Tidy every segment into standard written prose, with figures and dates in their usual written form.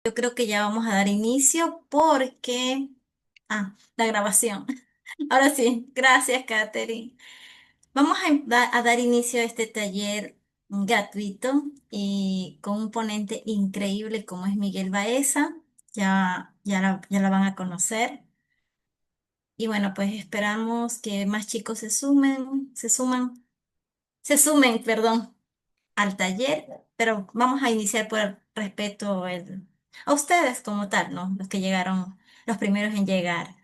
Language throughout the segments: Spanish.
Yo creo que ya vamos a dar inicio porque... Ah, la grabación. Ahora sí, gracias, Katherine. Vamos a dar inicio a este taller gratuito y con un ponente increíble como es Miguel Baeza. Ya la van a conocer. Y bueno, pues esperamos que más chicos se sumen, perdón, al taller, pero vamos a iniciar por el respeto a ustedes como tal, ¿no? Los que llegaron, los primeros en llegar.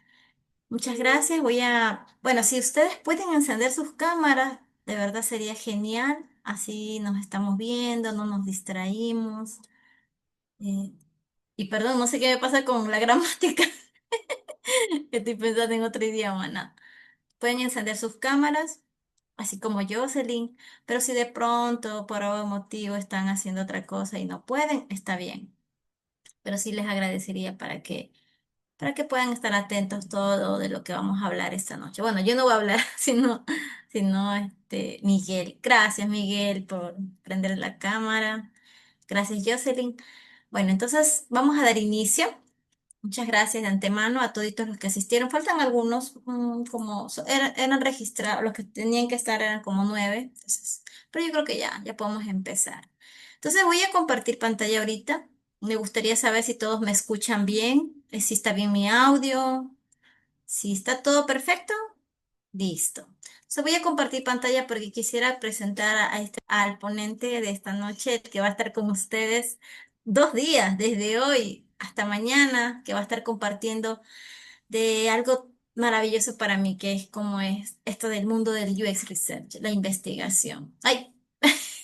Muchas gracias. Bueno, si ustedes pueden encender sus cámaras, de verdad sería genial. Así nos estamos viendo, no nos distraímos. Eh, y perdón, no sé qué me pasa con la gramática. Estoy pensando en otro idioma, ¿no? Pueden encender sus cámaras, así como Jocelyn, pero si de pronto por algún motivo están haciendo otra cosa y no pueden, está bien. Pero sí les agradecería para que puedan estar atentos todo de lo que vamos a hablar esta noche. Bueno, yo no voy a hablar, sino Miguel. Gracias, Miguel, por prender la cámara. Gracias, Jocelyn. Bueno, entonces vamos a dar inicio. Muchas gracias de antemano a toditos los que asistieron. Faltan algunos, eran registrados, los que tenían que estar eran como 9, entonces, pero yo creo que ya podemos empezar. Entonces voy a compartir pantalla ahorita. Me gustaría saber si todos me escuchan bien, si está bien mi audio, si está todo perfecto. Listo. Entonces voy a compartir pantalla porque quisiera presentar al ponente de esta noche, el que va a estar con ustedes 2 días, desde hoy hasta mañana, que va a estar compartiendo de algo maravilloso para mí, que es como es esto del mundo del UX Research, la investigación. Ay,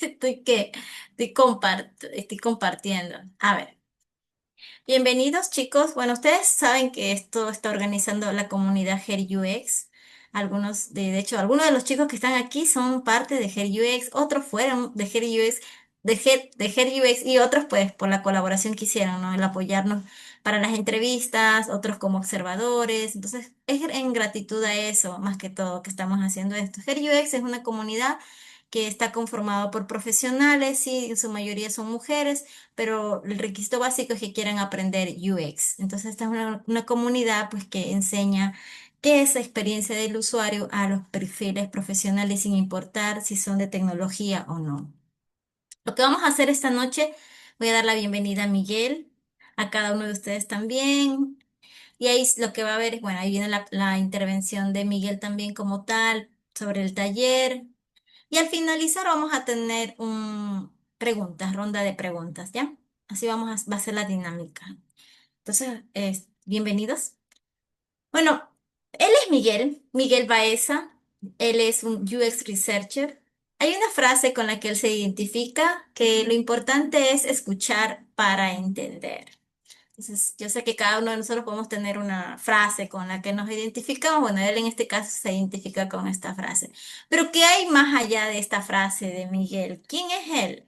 estoy compartiendo. A ver. Bienvenidos, chicos. Bueno, ustedes saben que esto está organizando la comunidad GER UX. De hecho, algunos de los chicos que están aquí son parte de GER UX, otros fueron de GER UX, de GER UX y otros pues por la colaboración que hicieron, ¿no? El apoyarnos para las entrevistas, otros como observadores. Entonces, es en gratitud a eso, más que todo, que estamos haciendo esto. GER UX es una comunidad que está conformada por profesionales, sí, en su mayoría son mujeres, pero el requisito básico es que quieran aprender UX. Entonces, esta es una comunidad pues que enseña qué es la experiencia del usuario a los perfiles profesionales sin importar si son de tecnología o no. Lo que vamos a hacer esta noche, voy a dar la bienvenida a Miguel, a cada uno de ustedes también. Y ahí lo que va a ver es, bueno, ahí viene la intervención de Miguel también como tal sobre el taller. Y al finalizar vamos a tener ronda de preguntas, ¿ya? Así va a ser la dinámica. Entonces, bienvenidos. Bueno, él es Miguel Baeza. Él es un UX Researcher. Hay una frase con la que él se identifica, que lo importante es escuchar para entender. Entonces, yo sé que cada uno de nosotros podemos tener una frase con la que nos identificamos. Bueno, él en este caso se identifica con esta frase. Pero ¿qué hay más allá de esta frase de Miguel? ¿Quién es él?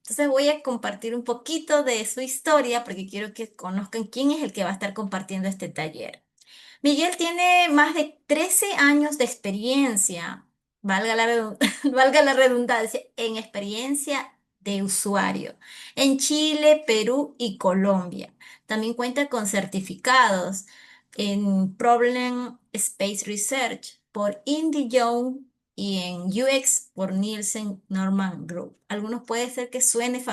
Entonces voy a compartir un poquito de su historia porque quiero que conozcan quién es el que va a estar compartiendo este taller. Miguel tiene más de 13 años de experiencia, valga la redundancia, en experiencia de usuario en Chile, Perú y Colombia. También cuenta con certificados en Problem Space Research por Indie Young y en UX por Nielsen Norman Group. Algunos puede ser que suene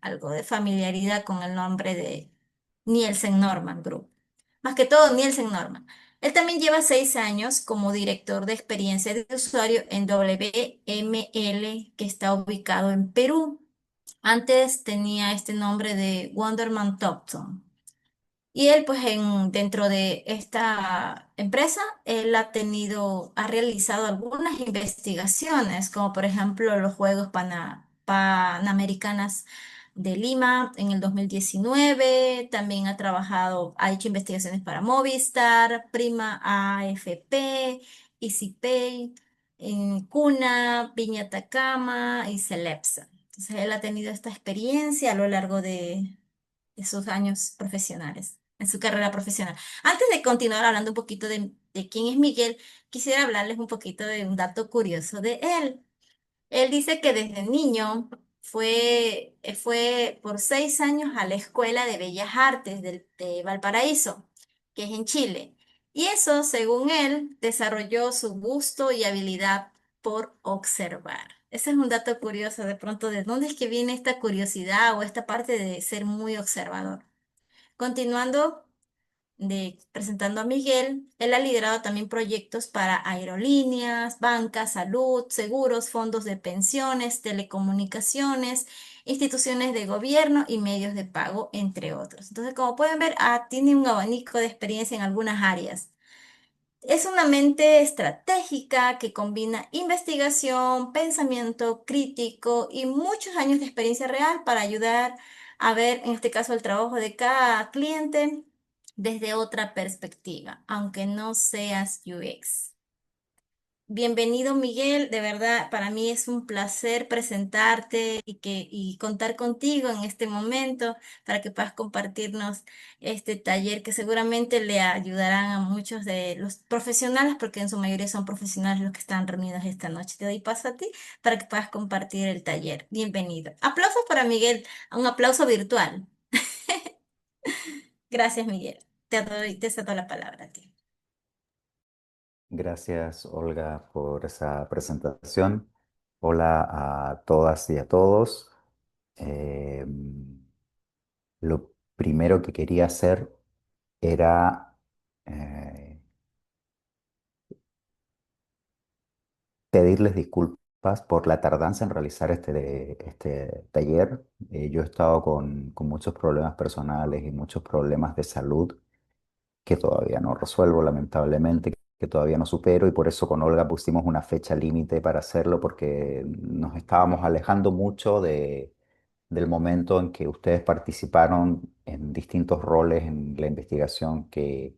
algo de familiaridad con el nombre de Nielsen Norman Group. Más que todo, Nielsen Norman. Él también lleva 6 años como director de experiencia de usuario en WML, que está ubicado en Perú. Antes tenía este nombre de Wonderman Thompson. Y él, pues, dentro de esta empresa, él ha realizado algunas investigaciones, como por ejemplo los Juegos Panamericanas de Lima en el 2019. También ha hecho investigaciones para Movistar, Prima AFP, EasyPay, en Cuna, Viña Atacama y Celepsa. Entonces, él ha tenido esta experiencia a lo largo de sus años profesionales. en su carrera profesional. Antes de continuar hablando un poquito de quién es Miguel, quisiera hablarles un poquito de un dato curioso de él. Él dice que desde niño fue por 6 años a la Escuela de Bellas Artes de Valparaíso, que es en Chile. Y eso, según él, desarrolló su gusto y habilidad por observar. Ese es un dato curioso de pronto de dónde es que viene esta curiosidad o esta parte de ser muy observador. Continuando presentando a Miguel, él ha liderado también proyectos para aerolíneas, bancas, salud, seguros, fondos de pensiones, telecomunicaciones, instituciones de gobierno y medios de pago, entre otros. Entonces, como pueden ver, tiene un abanico de experiencia en algunas áreas. Es una mente estratégica que combina investigación, pensamiento crítico y muchos años de experiencia real para ayudar a ver, en este caso, el trabajo de cada cliente desde otra perspectiva, aunque no seas UX. Bienvenido, Miguel. De verdad, para mí es un placer presentarte y contar contigo en este momento para que puedas compartirnos este taller que seguramente le ayudarán a muchos de los profesionales, porque en su mayoría son profesionales los que están reunidos esta noche. Te doy paso a ti para que puedas compartir el taller. Bienvenido. Aplausos para Miguel, un aplauso virtual. Gracias, Miguel. Te cedo la palabra a ti. Gracias, Olga, por esa presentación. Hola a todas y a todos. Eh, lo primero que quería hacer era eh, pedirles disculpas por la tardanza en realizar este taller. Yo he estado con muchos problemas personales y muchos problemas de salud que todavía no resuelvo, lamentablemente, que todavía no supero, y por eso con Olga pusimos una fecha límite para hacerlo, porque nos estábamos alejando mucho del momento en que ustedes participaron en distintos roles en la investigación que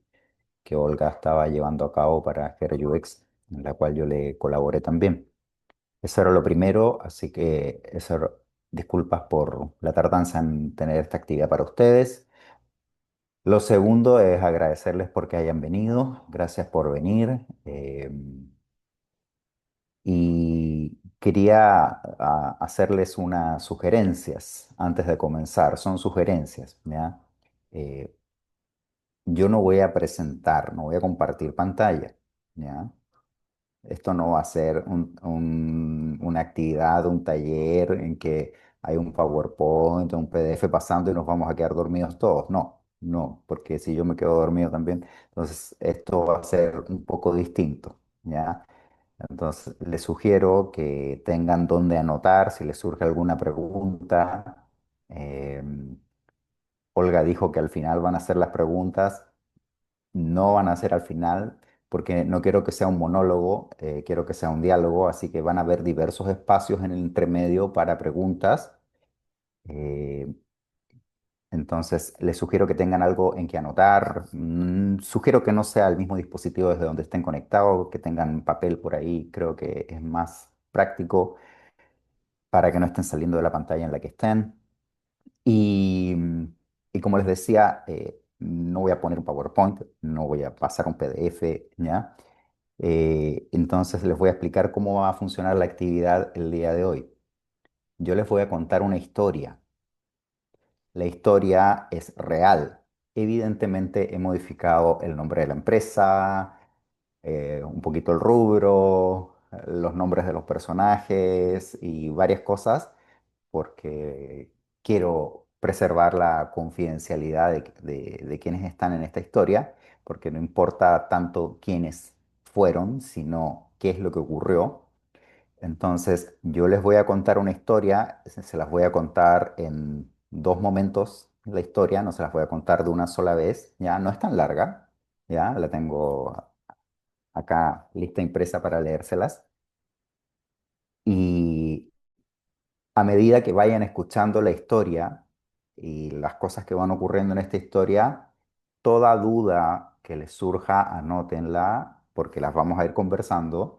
Olga estaba llevando a cabo para Fair UX, en la cual yo le colaboré también. Eso era lo primero, así que disculpas por la tardanza en tener esta actividad para ustedes. Lo segundo es agradecerles porque hayan venido, gracias por venir. Y quería hacerles unas sugerencias antes de comenzar. Son sugerencias, ¿ya? Eh, yo no voy a presentar, no voy a compartir pantalla, ¿ya? Esto no va a ser una actividad, un taller en que hay un PowerPoint, un PDF pasando y nos vamos a quedar dormidos todos. No, no, porque si yo me quedo dormido también, entonces esto va a ser un poco distinto, ¿ya? Entonces les sugiero que tengan donde anotar si les surge alguna pregunta. Eh, Olga dijo que al final van a hacer las preguntas, no van a ser al final, porque no quiero que sea un monólogo, quiero que sea un diálogo, así que van a haber diversos espacios en el entremedio para preguntas. eh, entonces, les sugiero que tengan algo en que anotar. Sugiero que no sea el mismo dispositivo desde donde estén conectados, que tengan papel por ahí, creo que es más práctico para que no estén saliendo de la pantalla en la que estén. Y, y como les decía, no voy a poner un PowerPoint, no voy a pasar un PDF, ¿ya? Entonces les voy a explicar cómo va a funcionar la actividad el día de hoy. Yo les voy a contar una historia. La historia es real. Evidentemente he modificado el nombre de la empresa, un poquito el rubro, los nombres de los personajes y varias cosas porque quiero preservar la confidencialidad de quienes están en esta historia, porque no importa tanto quiénes fueron, sino qué es lo que ocurrió. Entonces, yo les voy a contar una historia, se las voy a contar en dos momentos la historia, no se las voy a contar de una sola vez, ya no es tan larga, ya la tengo acá lista impresa para leérselas. Y a medida que vayan escuchando la historia y las cosas que van ocurriendo en esta historia, toda duda que les surja, anótenla, porque las vamos a ir conversando.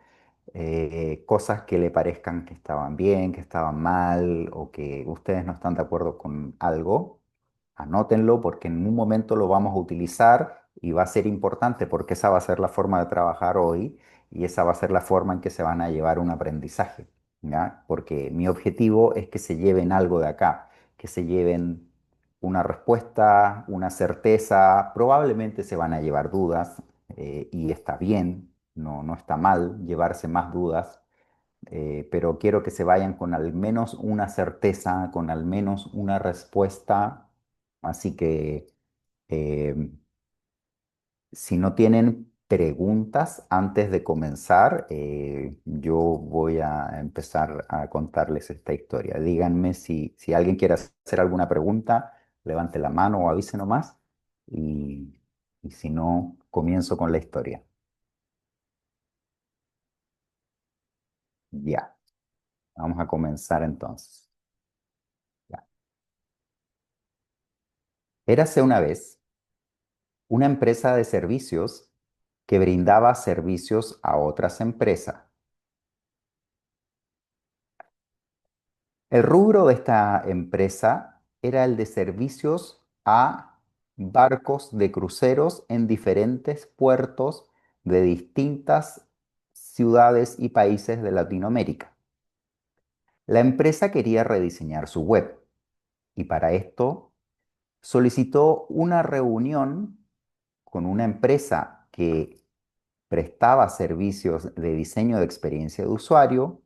Cosas que le parezcan que estaban bien, que estaban mal, o que ustedes no están de acuerdo con algo, Anótenlo porque en un momento lo vamos a utilizar y va a ser importante porque esa va a ser la forma de trabajar hoy y esa va a ser la forma en que se van a llevar un aprendizaje, ¿ya? Porque mi objetivo es que se lleven algo de acá, que se lleven una respuesta, una certeza, probablemente se van a llevar dudas y está bien, no está mal llevarse más dudas, pero quiero que se vayan con al menos una certeza, con al menos una respuesta. Así que eh, si no tienen preguntas antes de comenzar, yo voy a empezar a contarles esta historia. Díganme si alguien quiere hacer alguna pregunta, levante la mano o avise nomás. Y, y si no, comienzo con la historia. Ya, vamos a comenzar entonces. Ya. Érase una vez una empresa de servicios que brindaba servicios a otras empresas. El rubro de esta empresa era el de servicios a barcos de cruceros en diferentes puertos de distintas ciudades y países de Latinoamérica. La empresa quería rediseñar su web y para esto solicitó una reunión con una empresa que prestaba servicios de diseño de experiencia de usuario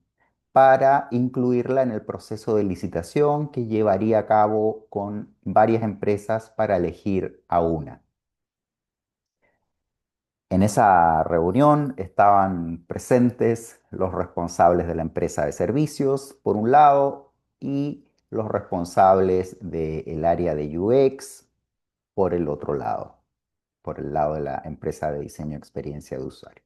para incluirla en el proceso de licitación que llevaría a cabo con varias empresas para elegir a una. En esa reunión estaban presentes los responsables de la empresa de servicios, por un lado, y los responsables del área de UX, por el otro lado, por el lado de la empresa de diseño de experiencia de usuario.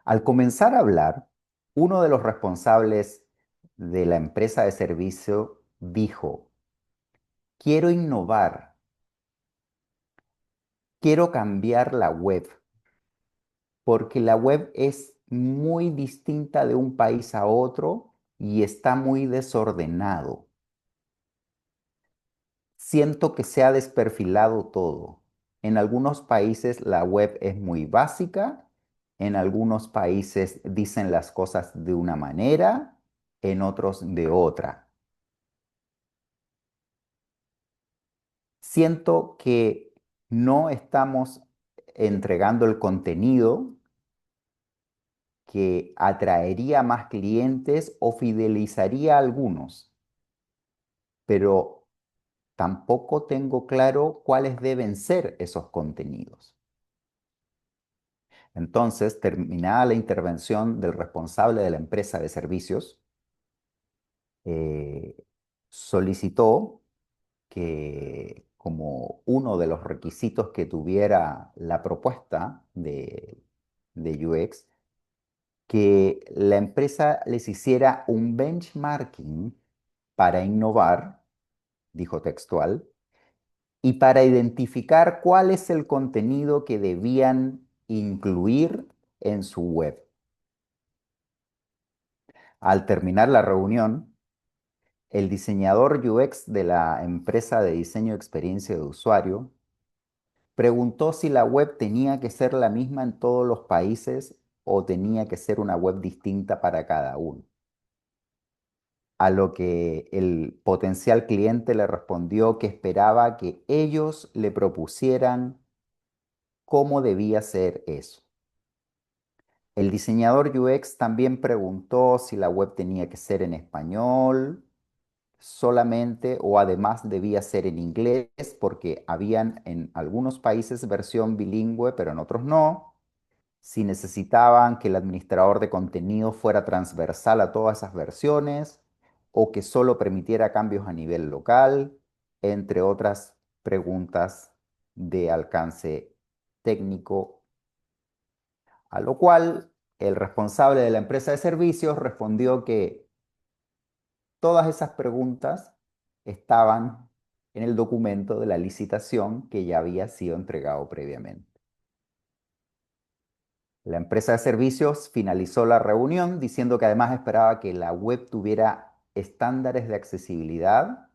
Al comenzar a hablar, uno de los responsables de la empresa de servicio dijo, quiero innovar, quiero cambiar la web, porque la web es muy distinta de un país a otro y está muy desordenado. Siento que se ha desperfilado todo. En algunos países la web es muy básica, en algunos países dicen las cosas de una manera, en otros de otra. Siento que no estamos entregando el contenido que atraería más clientes o fidelizaría a algunos, pero tampoco tengo claro cuáles deben ser esos contenidos. Entonces, terminada la intervención del responsable de la empresa de servicios, eh, solicitó que como uno de los requisitos que tuviera la propuesta de UX, que la empresa les hiciera un benchmarking para innovar, dijo textual, y para identificar cuál es el contenido que debían incluir en su web. Al terminar la reunión, el diseñador UX de la empresa de diseño de experiencia de usuario preguntó si la web tenía que ser la misma en todos los países o tenía que ser una web distinta para cada uno. A lo que el potencial cliente le respondió que esperaba que ellos le propusieran cómo debía ser eso. El diseñador UX también preguntó si la web tenía que ser en español solamente o además debía ser en inglés porque habían en algunos países versión bilingüe, pero en otros no. Si necesitaban que el administrador de contenido fuera transversal a todas esas versiones o que solo permitiera cambios a nivel local, entre otras preguntas de alcance técnico, a lo cual el responsable de la empresa de servicios respondió que todas esas preguntas estaban en el documento de la licitación que ya había sido entregado previamente. La empresa de servicios finalizó la reunión diciendo que además esperaba que la web tuviera estándares de accesibilidad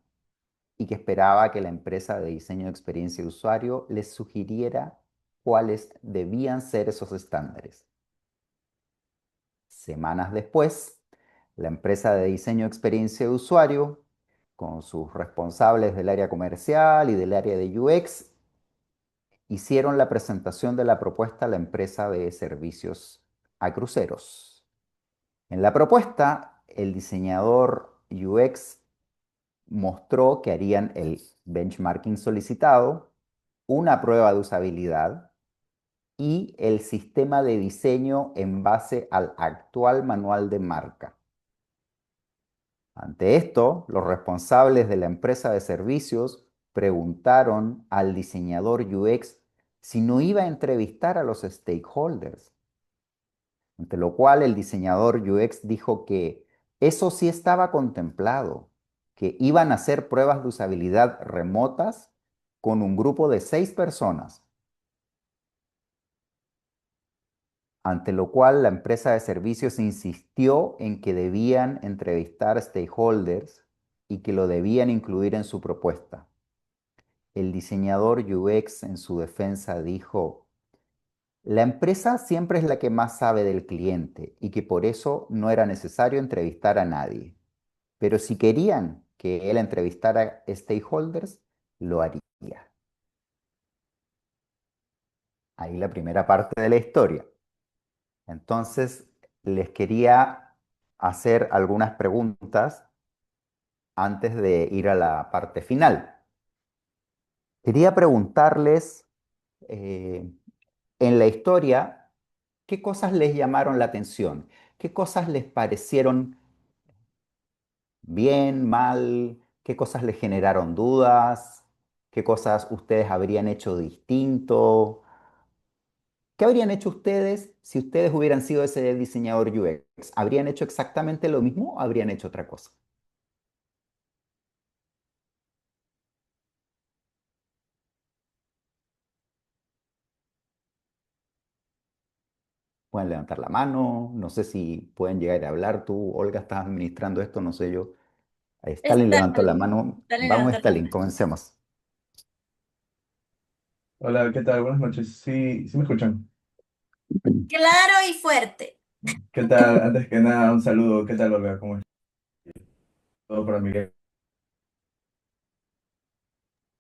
y que esperaba que la empresa de diseño de experiencia de usuario les sugiriera cuáles debían ser esos estándares. Semanas después, la empresa de diseño de experiencia de usuario, con sus responsables del área comercial y del área de UX, hicieron la presentación de la propuesta a la empresa de servicios a cruceros. En la propuesta, el diseñador UX mostró que harían el benchmarking solicitado, una prueba de usabilidad y el sistema de diseño en base al actual manual de marca. Ante esto, los responsables de la empresa de servicios preguntaron al diseñador UX si no iba a entrevistar a los stakeholders, ante lo cual el diseñador UX dijo que eso sí estaba contemplado, que iban a hacer pruebas de usabilidad remotas con un grupo de 6 personas, ante lo cual la empresa de servicios insistió en que debían entrevistar a stakeholders y que lo debían incluir en su propuesta. El diseñador UX en su defensa dijo: la empresa siempre es la que más sabe del cliente y que por eso no era necesario entrevistar a nadie. Pero si querían que él entrevistara a stakeholders, lo haría. Ahí la primera parte de la historia. Entonces, les quería hacer algunas preguntas antes de ir a la parte final. Quería preguntarles, eh, en la historia, ¿qué cosas les llamaron la atención? ¿Qué cosas les parecieron bien, mal? ¿Qué cosas les generaron dudas? ¿Qué cosas ustedes habrían hecho distinto? ¿Qué habrían hecho ustedes si ustedes hubieran sido ese diseñador UX? ¿Habrían hecho exactamente lo mismo o habrían hecho otra cosa? Pueden levantar la mano, no sé si pueden llegar a hablar. Tú, Olga, estás administrando esto, no sé yo. Ahí Stalin levantó la Stalin, mano. Stalin Vamos, levantó la Stalin, mano. comencemos. Hola, ¿qué tal? Buenas noches. Sí, sí me escuchan. Claro y fuerte. ¿Qué tal? Antes que nada, un saludo. ¿Qué tal, Olga? ¿Cómo es todo para mí?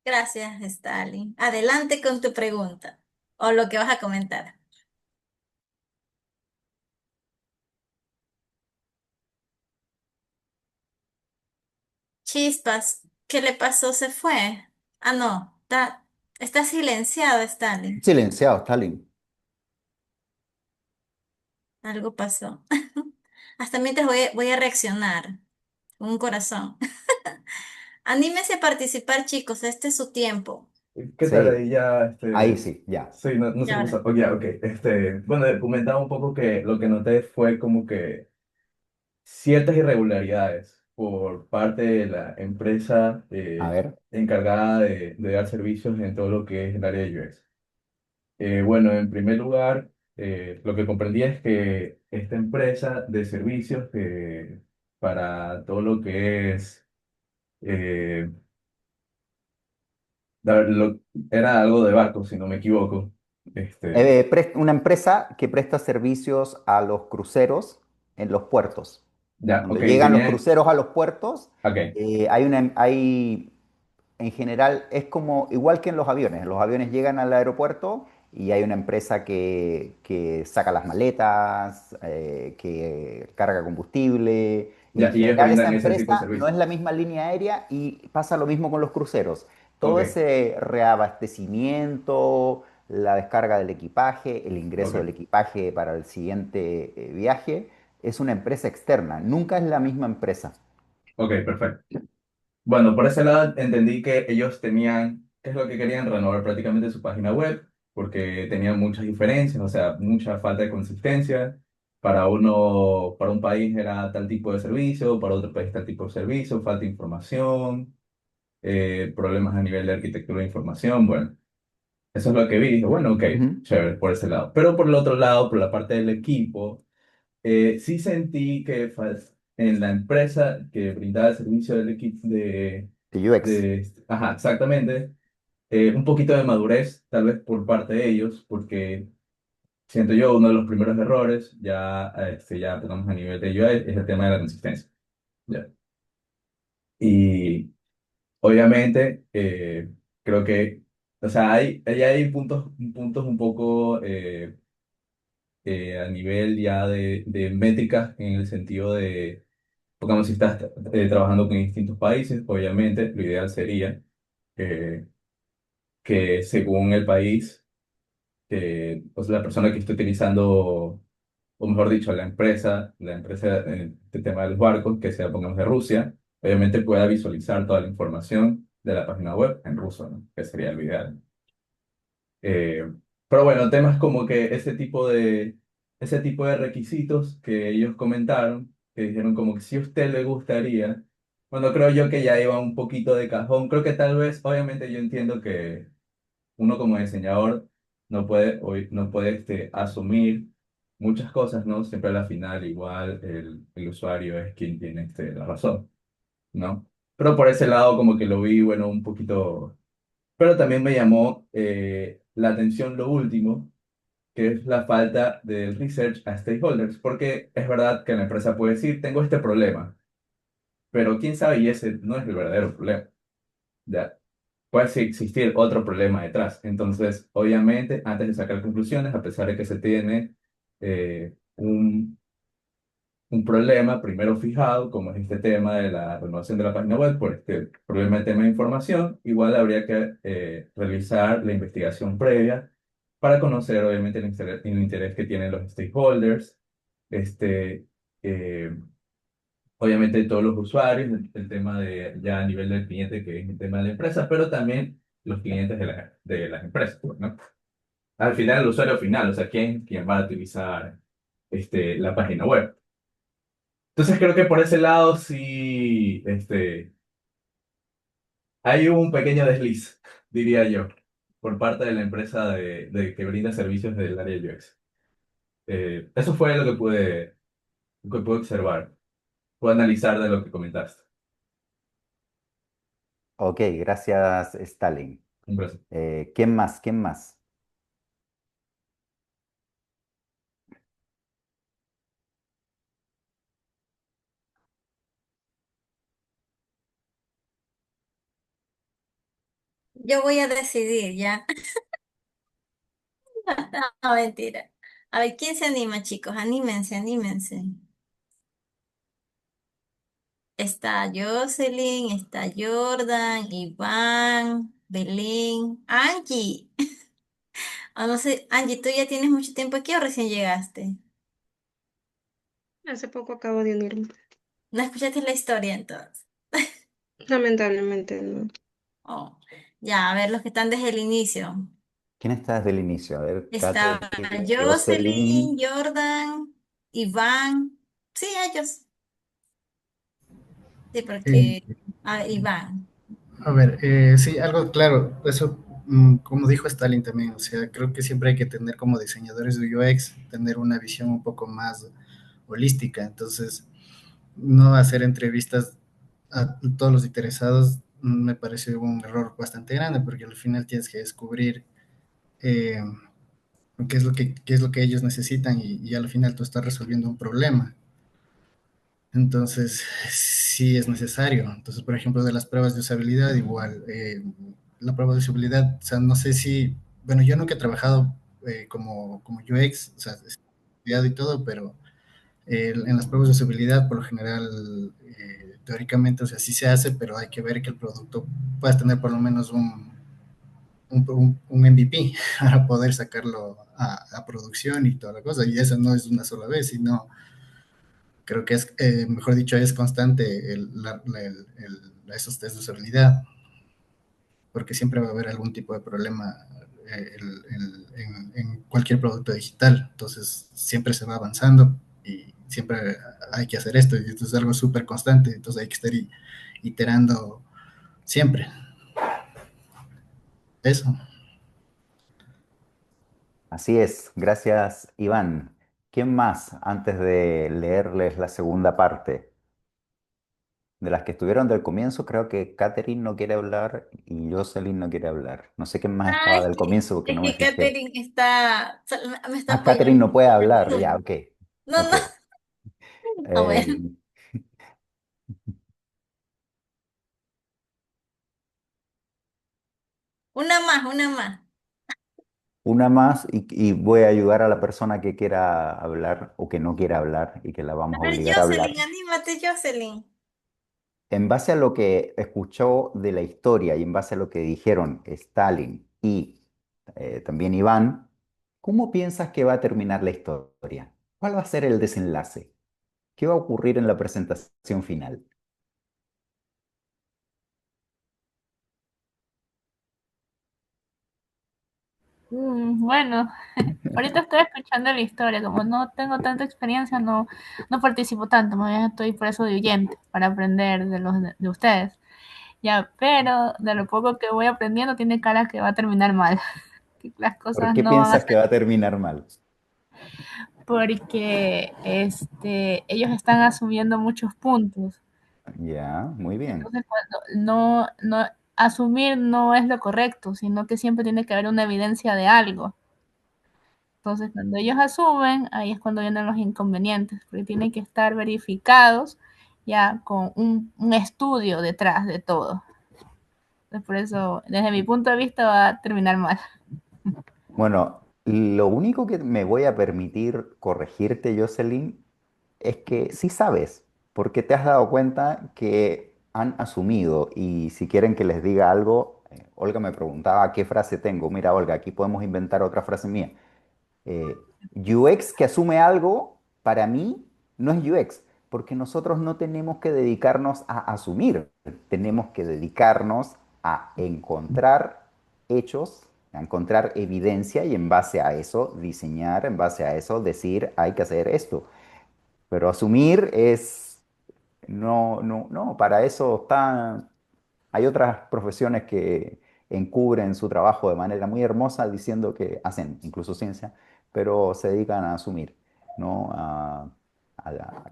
Gracias, Stalin. Adelante con tu pregunta o lo que vas a comentar. Chispas, ¿qué le pasó? ¿Se fue? Ah, no, está silenciado, Stalin. Silenciado, Stalin. Algo pasó. Hasta mientras voy a reaccionar con un corazón. Anímese a participar, chicos, este es su tiempo. ¿Qué tal Sí, ahí ya? ahí sí, ya. Sí, no Y sé qué pasó. ahora, Ok, ok. Bueno, comentaba un poco que lo que noté fue como que ciertas irregularidades por parte de la empresa A ver. encargada de dar servicios en todo lo que es el área de UX. Bueno, en primer lugar, lo que comprendí es que esta empresa de servicios para todo lo que es, eh, era algo de barcos, si no me equivoco. Este, Una empresa que presta servicios a los cruceros en los puertos. ya, Cuando ok, llegan los tenían, cruceros a los puertos, ok, en general, es como igual que en los aviones. Los aviones llegan al aeropuerto y hay una empresa que saca las maletas, que carga combustible. En ya, y ellos general, esa brindan ese tipo de empresa no es servicios. la misma línea aérea y pasa lo mismo con los cruceros. Todo Ok, ese reabastecimiento, la descarga del equipaje, el ingreso del ok, equipaje para el siguiente viaje, es una empresa externa. Nunca es la misma empresa. ok, perfecto. Bueno, por ese lado entendí que ellos tenían, ¿qué es lo que querían? Renovar prácticamente su página web, porque tenían muchas diferencias, o sea, mucha falta de consistencia. Para un país era tal tipo de servicio, para otro país tal tipo de servicio, falta de información, problemas a nivel de arquitectura de información. Bueno, eso es lo que vi. Dije, bueno, ok, Ujú. chévere, por ese lado. Pero por el otro lado, por la parte del equipo, sí sentí que en la empresa que brindaba el servicio del equipo de UX. ajá, exactamente, un poquito de madurez, tal vez por parte de ellos, porque siento yo uno de los primeros errores, ya tocamos a nivel de UI, es el tema de la consistencia. ¿Ya? Y obviamente, creo que, o sea, hay puntos un poco a nivel ya de métricas en el sentido de, pongamos, si estás trabajando con distintos países, obviamente lo ideal sería eh, que según el país, pues la persona que esté utilizando, o mejor dicho, la empresa en este tema de los barcos, que sea, pongamos, de Rusia, obviamente pueda visualizar toda la información de la página web en ruso, ¿no? Que sería lo ideal. Eh, pero bueno, temas como que ese tipo de requisitos que ellos comentaron, que dijeron como que si a usted le gustaría, bueno, creo yo que ya iba un poquito de cajón. Creo que tal vez, obviamente yo entiendo que uno como diseñador no puede asumir muchas cosas, ¿no? Siempre a la final igual el usuario es quien tiene la razón, ¿no? Pero por ese lado como que lo vi, bueno, un poquito. Pero también me llamó la atención lo último, que es la falta del research a stakeholders, porque es verdad que la empresa puede decir, tengo este problema, pero quién sabe y ese no es el verdadero problema. ¿Ya? Puede sí existir otro problema detrás. Entonces, obviamente, antes de sacar conclusiones, a pesar de que se tiene un problema primero fijado, como es este tema de la renovación de la página web, por este problema de tema de información, igual habría que realizar la investigación previa para conocer, obviamente, el interés que tienen los stakeholders, este, eh, obviamente todos los usuarios, el tema de ya a nivel del cliente, que es el tema de la empresa, pero también los clientes de las empresas, pues, ¿no? Al final, el usuario final, o sea, quién va a utilizar la página web. Entonces creo que por ese lado sí, hay un pequeño desliz, diría yo, por parte de la empresa que brinda servicios del área de UX. Eso fue lo que pude observar, pude analizar de lo que comentaste. Ok, gracias, Stalin. Un placer. ¿Quién más? ¿Quién más? Yo voy a decidir ya. No, mentira. A ver, ¿quién se anima, chicos? Anímense, anímense. Está Jocelyn, está Jordan, Iván, Belén, Angie. Ah, no sé, Angie, ¿tú ya tienes mucho tiempo aquí o recién llegaste? Hace poco acabo de unirme. ¿No escuchaste la historia entonces? Lamentablemente, no. Oh, ya, a ver, los que están desde el inicio. ¿Quién está desde el inicio? A ver, Está Kate, Jocelyn, Jocelyn. Jordan, Iván. Sí, ellos. Sí, Eh, porque. Ah, Iván. a ver, sí, algo claro, eso, como dijo Stalin también, o sea, creo que siempre hay que tener como diseñadores de UX, tener una visión un poco más holística, entonces, no hacer entrevistas a todos los interesados me parece un error bastante grande, porque al final tienes que descubrir eh, qué es lo que ellos necesitan y al final tú estás resolviendo un problema. Entonces, sí es necesario. Entonces, por ejemplo, de las pruebas de usabilidad, igual, la prueba de usabilidad, o sea, no sé si, bueno, yo nunca he trabajado como UX, o sea, he estudiado y todo, pero en las pruebas de usabilidad, por lo general, teóricamente, o sea, sí se hace, pero hay que ver que el producto pueda tener por lo menos un MVP para poder sacarlo a producción y toda la cosa. Y eso no es una sola vez, sino creo que es, mejor dicho, es constante esos test de usabilidad, porque siempre va a haber algún tipo de problema en cualquier producto digital. Entonces, siempre se va avanzando y siempre hay que hacer esto. Y esto es algo súper constante. Entonces, hay que estar iterando siempre. Eso. Así es, gracias, Iván. ¿Quién más antes de leerles la segunda parte? De las que estuvieron del comienzo, creo que Catherine no quiere hablar y Jocelyn no quiere hablar. No sé quién más Ah, estaba del comienzo porque es no me que fijé. Katherine está, me está Ah, Catherine apoyando no puede en hablar. Ya, Zoom. ok. No, Ok. no. Ah, Eh, bueno. Una más, una más. una más y voy a ayudar a la persona que quiera hablar o que no quiera hablar y que la A vamos a ver, obligar a hablar. Jocelyn, anímate, Jocelyn. En base a lo que escuchó de la historia y en base a lo que dijeron Stalin y también Iván, ¿cómo piensas que va a terminar la historia? ¿Cuál va a ser el desenlace? ¿Qué va a ocurrir en la presentación final? Bueno, ahorita estoy escuchando la historia, como no tengo tanta experiencia, no participo tanto, más bien estoy por eso de oyente, para aprender de ustedes. Ya, pero de lo poco que voy aprendiendo tiene cara que va a terminar mal, que las ¿Por cosas qué no van a piensas ser que va a terminar mal? porque ellos están asumiendo muchos puntos. Ya, muy bien. Entonces, cuando no asumir no es lo correcto, sino que siempre tiene que haber una evidencia de algo. Entonces, cuando ellos asumen, ahí es cuando vienen los inconvenientes, porque tienen que estar verificados ya con un estudio detrás de todo. Entonces, por eso, desde mi punto de vista, va a terminar mal. Bueno, lo único que me voy a permitir corregirte, Jocelyn, es que sí sabes, porque te has dado cuenta que han asumido y si quieren que les diga algo, Olga me preguntaba qué frase tengo. Mira, Olga, aquí podemos inventar otra frase mía. UX que asume algo, para mí, no es UX, porque nosotros no tenemos que dedicarnos a asumir, tenemos que dedicarnos a encontrar hechos, a encontrar evidencia y en base a eso diseñar, en base a eso decir hay que hacer esto. Pero asumir es, no, no, no, para eso está, hay otras profesiones que encubren su trabajo de manera muy hermosa diciendo que hacen incluso ciencia, pero se dedican a asumir, ¿no? A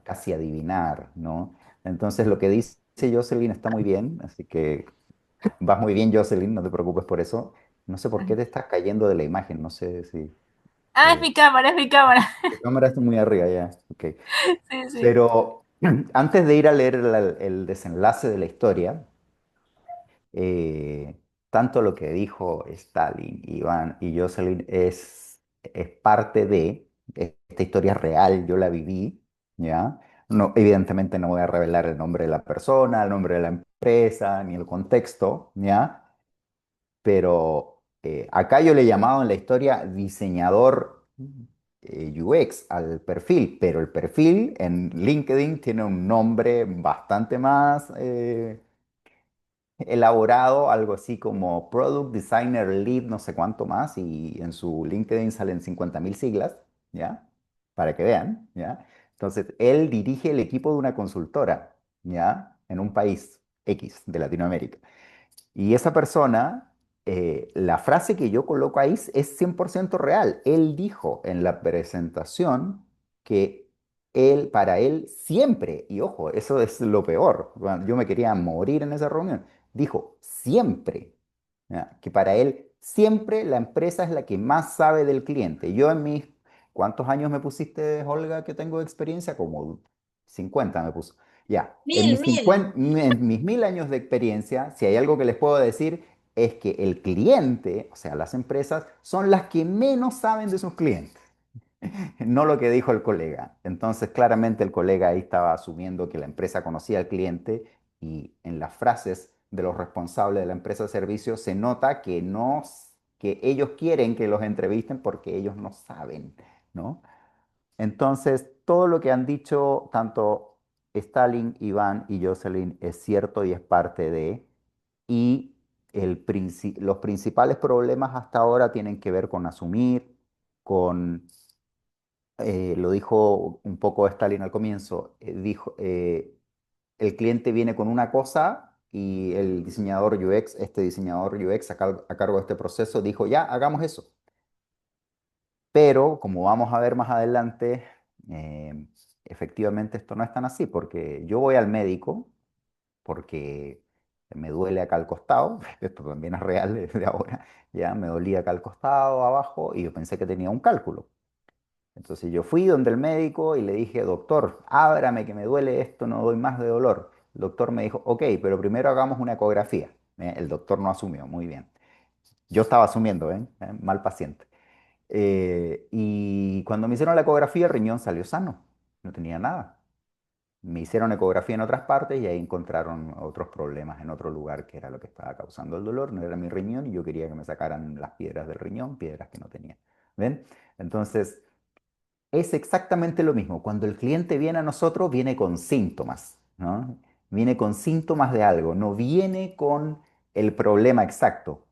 casi adivinar, ¿no? Entonces lo que dice Jocelyn está muy bien, así que vas muy bien, Jocelyn, no te preocupes por eso. No sé por qué te estás cayendo de la imagen, no sé si Ah, eh, es mi cámara. tu cámara está muy arriba ya, ok. Sí, sí. Pero antes de ir a leer el desenlace de la historia, eh, tanto lo que dijo Stalin, Iván y Jocelyn es parte de esta historia real, yo la viví, ¿ya? No, evidentemente no voy a revelar el nombre de la persona, el nombre de la empresa, ni el contexto, ¿ya? Pero acá yo le he llamado en la historia diseñador UX al perfil, pero el perfil en LinkedIn tiene un nombre bastante más elaborado, algo así como Product Designer Lead, no sé cuánto más, y en su LinkedIn salen 50.000 siglas, ¿ya? Para que vean, ¿ya? Entonces, él dirige el equipo de una consultora, ¿ya? En un país X de Latinoamérica. Y esa persona, la frase que yo coloco ahí es 100% real. Él dijo en la presentación que para él siempre, y ojo, eso es lo peor, bueno, yo me quería morir en esa reunión, dijo siempre, ¿ya? Que para él siempre la empresa es la que más sabe del cliente. Yo en mis, ¿cuántos años me pusiste, Olga, que tengo de experiencia? Como 50 me puso. Ya, en Mil, mis mil. 50, en mis 1000 años de experiencia, si hay algo que les puedo decir, es que el cliente, o sea, las empresas, son las que menos saben de sus clientes, no lo que dijo el colega. Entonces, claramente el colega ahí estaba asumiendo que la empresa conocía al cliente y en las frases de los responsables de la empresa de servicios se nota que no, que ellos quieren que los entrevisten porque ellos no saben, ¿no? Entonces, todo lo que han dicho tanto Stalin, Iván y Jocelyn es cierto y es parte de, y los principales problemas hasta ahora tienen que ver con asumir, con, lo dijo un poco Stalin al comienzo, dijo, el cliente viene con una cosa y el diseñador UX, este diseñador UX a cargo de este proceso, dijo, ya, hagamos eso. Pero como vamos a ver más adelante, efectivamente esto no es tan así, porque yo voy al médico porque me duele acá al costado, esto también es real desde ahora, ya me dolía acá al costado, abajo, y yo pensé que tenía un cálculo. Entonces yo fui donde el médico y le dije, doctor, ábrame que me duele esto, no doy más de dolor. El doctor me dijo, ok, pero primero hagamos una ecografía. El doctor no asumió, muy bien. Yo estaba asumiendo, ¿eh? Mal paciente. Y cuando me hicieron la ecografía, el riñón salió sano, no tenía nada. Me hicieron ecografía en otras partes y ahí encontraron otros problemas en otro lugar que era lo que estaba causando el dolor. No era mi riñón y yo quería que me sacaran las piedras del riñón, piedras que no tenía. ¿Ven? Entonces, es exactamente lo mismo. Cuando el cliente viene a nosotros, viene con síntomas, ¿no? Viene con síntomas de algo, no viene con el problema exacto,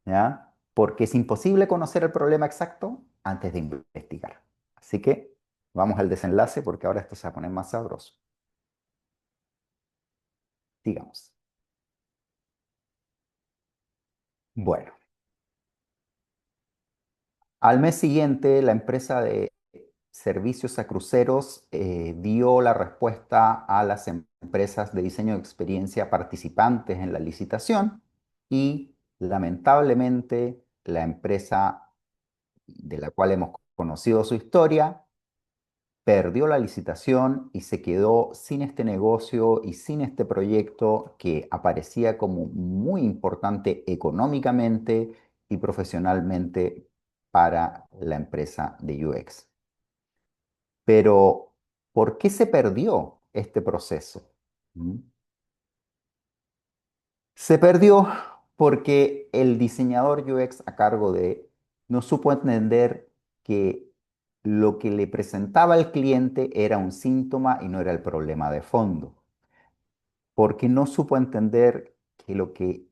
¿ya? Porque es imposible conocer el problema exacto antes de investigar. Así que vamos al desenlace porque ahora esto se va a poner más sabroso. Digamos. Bueno, al mes siguiente, la empresa de servicios a cruceros dio la respuesta a las empresas de diseño de experiencia participantes en la licitación y lamentablemente la empresa de la cual hemos conocido su historia perdió la licitación y se quedó sin este negocio y sin este proyecto que aparecía como muy importante económicamente y profesionalmente para la empresa de UX. Pero, ¿por qué se perdió este proceso? ¿Mm? Se perdió porque el diseñador UX a cargo de no supo entender que lo que le presentaba al cliente era un síntoma y no era el problema de fondo. Porque no supo entender que lo que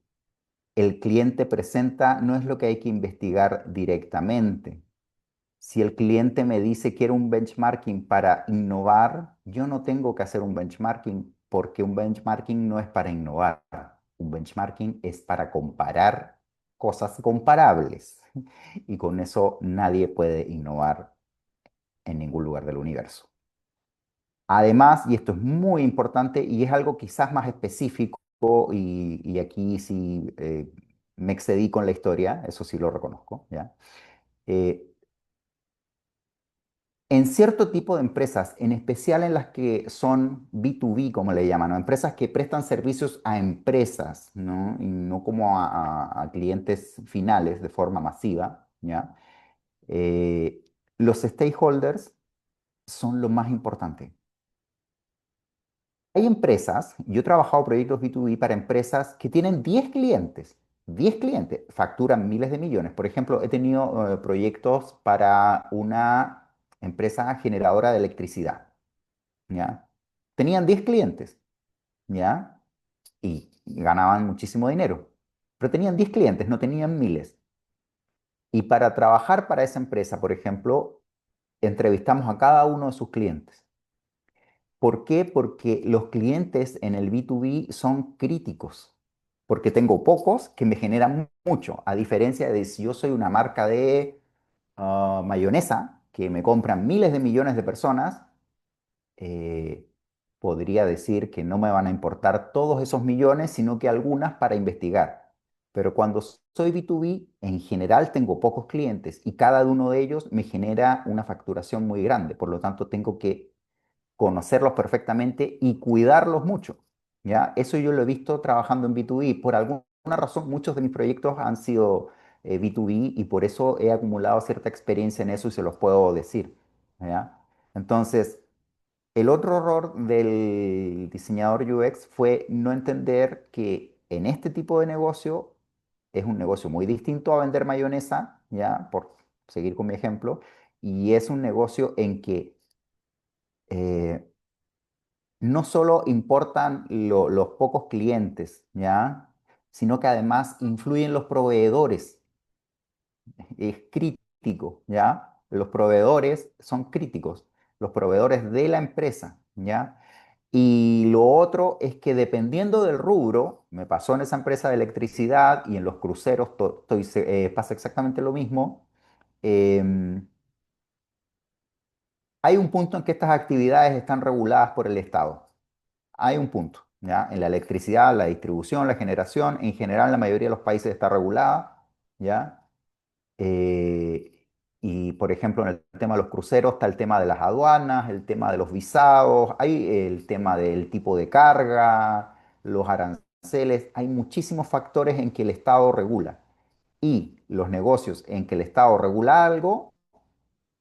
el cliente presenta no es lo que hay que investigar directamente. Si el cliente me dice quiero un benchmarking para innovar, yo no tengo que hacer un benchmarking porque un benchmarking no es para innovar. Un benchmarking es para comparar cosas comparables. Y con eso nadie puede innovar en ningún lugar del universo. Además, y esto es muy importante y es algo quizás más específico, y aquí sí me excedí con la historia, eso sí lo reconozco, ¿ya? Eh, En cierto tipo de empresas, en especial en las que son B2B, como le llaman, ¿no? Empresas que prestan servicios a empresas, ¿no? Y no como a clientes finales de forma masiva, ¿ya? Eh, los stakeholders son lo más importante. Hay empresas, yo he trabajado proyectos B2B para empresas que tienen 10 clientes, facturan miles de millones. Por ejemplo, he tenido proyectos para una empresa generadora de electricidad, ¿ya? Tenían 10 clientes, ¿ya? Y ganaban muchísimo dinero, pero tenían 10 clientes, no tenían miles. Y para trabajar para esa empresa, por ejemplo, entrevistamos a cada uno de sus clientes. ¿Por qué? Porque los clientes en el B2B son críticos, porque tengo pocos que me generan mucho, a diferencia de si yo soy una marca de mayonesa que me compran miles de millones de personas, eh, podría decir que no me van a importar todos esos millones, sino que algunas para investigar. Pero cuando soy B2B, en general tengo pocos clientes y cada uno de ellos me genera una facturación muy grande, por lo tanto tengo que conocerlos perfectamente y cuidarlos mucho, ¿ya? Eso yo lo he visto trabajando en B2B. Por alguna razón, muchos de mis proyectos han sido B2B y por eso he acumulado cierta experiencia en eso y se los puedo decir, ¿ya? Entonces, el otro error del diseñador UX fue no entender que en este tipo de negocio es un negocio muy distinto a vender mayonesa, ¿ya? Por seguir con mi ejemplo, y es un negocio en que eh, no solo importan los pocos clientes, ¿ya? Sino que además influyen los proveedores. Es crítico, ¿ya? Los proveedores son críticos, los proveedores de la empresa, ¿ya? Y lo otro es que dependiendo del rubro, me pasó en esa empresa de electricidad y en los cruceros pasa exactamente lo mismo. em, Hay un punto en que estas actividades están reguladas por el Estado. Hay un punto. ¿ya? En la electricidad, la distribución, la generación, en general en la mayoría de los países está regulada, ¿ya? Eh, y por ejemplo, en el tema de los cruceros está el tema de las aduanas, el tema de los visados, hay el tema del tipo de carga, los aranceles, hay muchísimos factores en que el Estado regula. Y los negocios en que el Estado regula algo,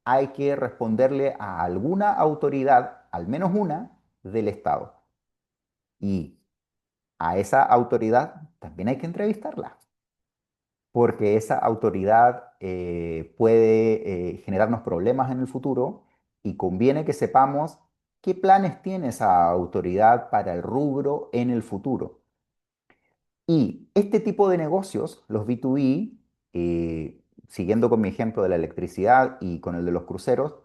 hay que responderle a alguna autoridad, al menos una, del Estado. Y a esa autoridad también hay que entrevistarla, porque esa autoridad puede generarnos problemas en el futuro y conviene que sepamos qué planes tiene esa autoridad para el rubro en el futuro. Y este tipo de negocios, los B2B, siguiendo con mi ejemplo de la electricidad y con el de los cruceros,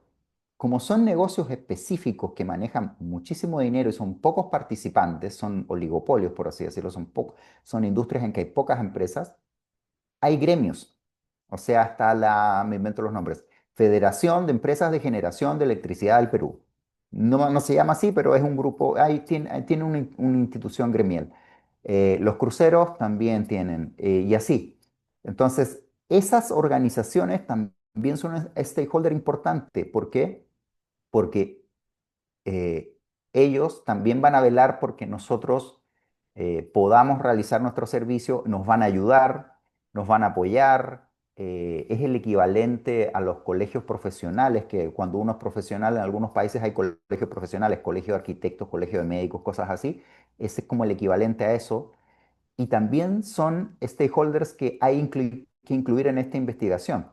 como son negocios específicos que manejan muchísimo dinero y son pocos participantes, son oligopolios, por así decirlo, son industrias en que hay pocas empresas, hay gremios. O sea, está me invento los nombres, Federación de Empresas de Generación de Electricidad del Perú. No, no se llama así, pero es un grupo, ahí tiene una institución gremial. Los cruceros también tienen, y así. Entonces, esas organizaciones también son un stakeholder importante. ¿Por qué? Porque eh, ellos también van a velar porque nosotros podamos realizar nuestro servicio, nos van a ayudar, nos van a apoyar. Es el equivalente a los colegios profesionales, que cuando uno es profesional, en algunos países hay colegios profesionales, colegio de arquitectos, colegio de médicos, cosas así. Ese es como el equivalente a eso. Y también son stakeholders que hay que incluir en esta investigación.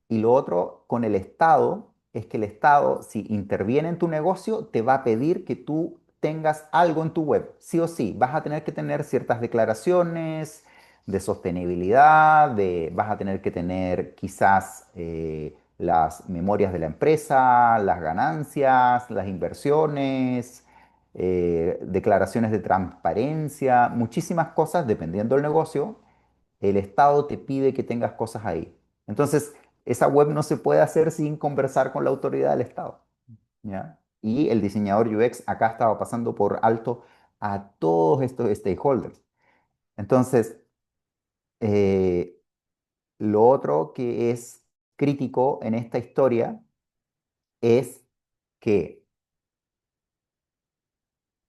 Y lo otro con el Estado es que el Estado, si interviene en tu negocio, te va a pedir que tú tengas algo en tu web. Sí o sí, vas a tener que tener ciertas declaraciones de sostenibilidad, vas a tener que tener quizás las memorias de la empresa, las ganancias, las inversiones, declaraciones de transparencia, muchísimas cosas dependiendo del negocio el Estado te pide que tengas cosas ahí. Entonces, esa web no se puede hacer sin conversar con la autoridad del Estado, ¿ya? Y el diseñador UX acá estaba pasando por alto a todos estos stakeholders. Entonces, eh, lo otro que es crítico en esta historia es que,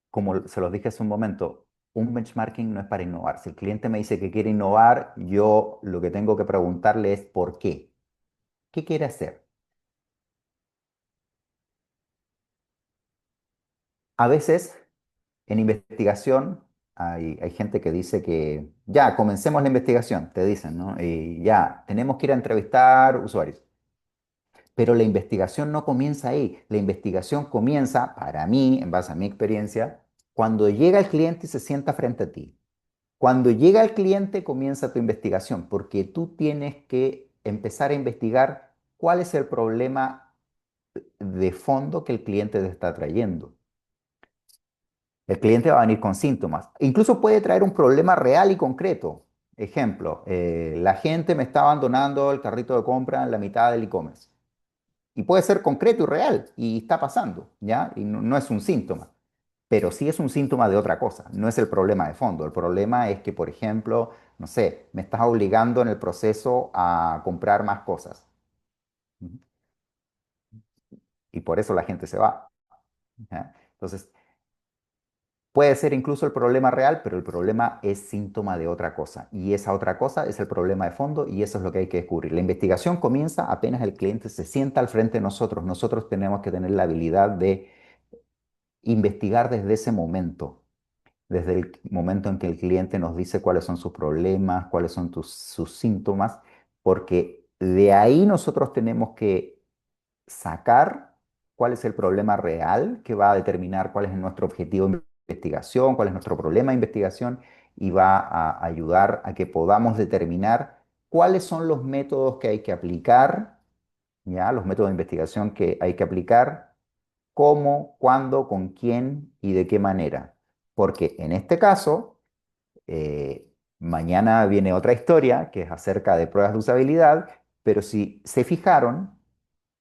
como se los dije hace un momento, un benchmarking no es para innovar. Si el cliente me dice que quiere innovar, yo lo que tengo que preguntarle es ¿por qué? ¿Qué quiere hacer? A veces en investigación hay gente que dice que ya, comencemos la investigación, te dicen, ¿no? Y ya, tenemos que ir a entrevistar usuarios. Pero la investigación no comienza ahí. La investigación comienza, para mí, en base a mi experiencia, cuando llega el cliente y se sienta frente a ti. Cuando llega el cliente comienza tu investigación, porque tú tienes que empezar a investigar cuál es el problema de fondo que el cliente te está trayendo. El cliente va a venir con síntomas. Incluso puede traer un problema real y concreto. Ejemplo, la gente me está abandonando el carrito de compra en la mitad del e-commerce. Y puede ser concreto y real, y está pasando, ¿ya? Y no es un síntoma, pero sí es un síntoma de otra cosa. No es el problema de fondo. El problema es que, por ejemplo, no sé, me estás obligando en el proceso a comprar más cosas. Ujú. Y por eso la gente se va, ¿ya? Entonces, puede ser incluso el problema real, pero el problema es síntoma de otra cosa. Y esa otra cosa es el problema de fondo y eso es lo que hay que descubrir. La investigación comienza apenas el cliente se sienta al frente de nosotros. Nosotros tenemos que tener la habilidad de investigar desde ese momento, desde el momento en que el cliente nos dice cuáles son sus problemas, cuáles son sus síntomas, porque de ahí nosotros tenemos que sacar cuál es el problema real que va a determinar cuál es nuestro objetivo de investigación, cuál es nuestro problema de investigación y va a ayudar a que podamos determinar cuáles son los métodos que hay que aplicar, ya, los métodos de investigación que hay que aplicar, cómo, cuándo, con quién y de qué manera. Porque en este caso, mañana viene otra historia que es acerca de pruebas de usabilidad, pero si se fijaron,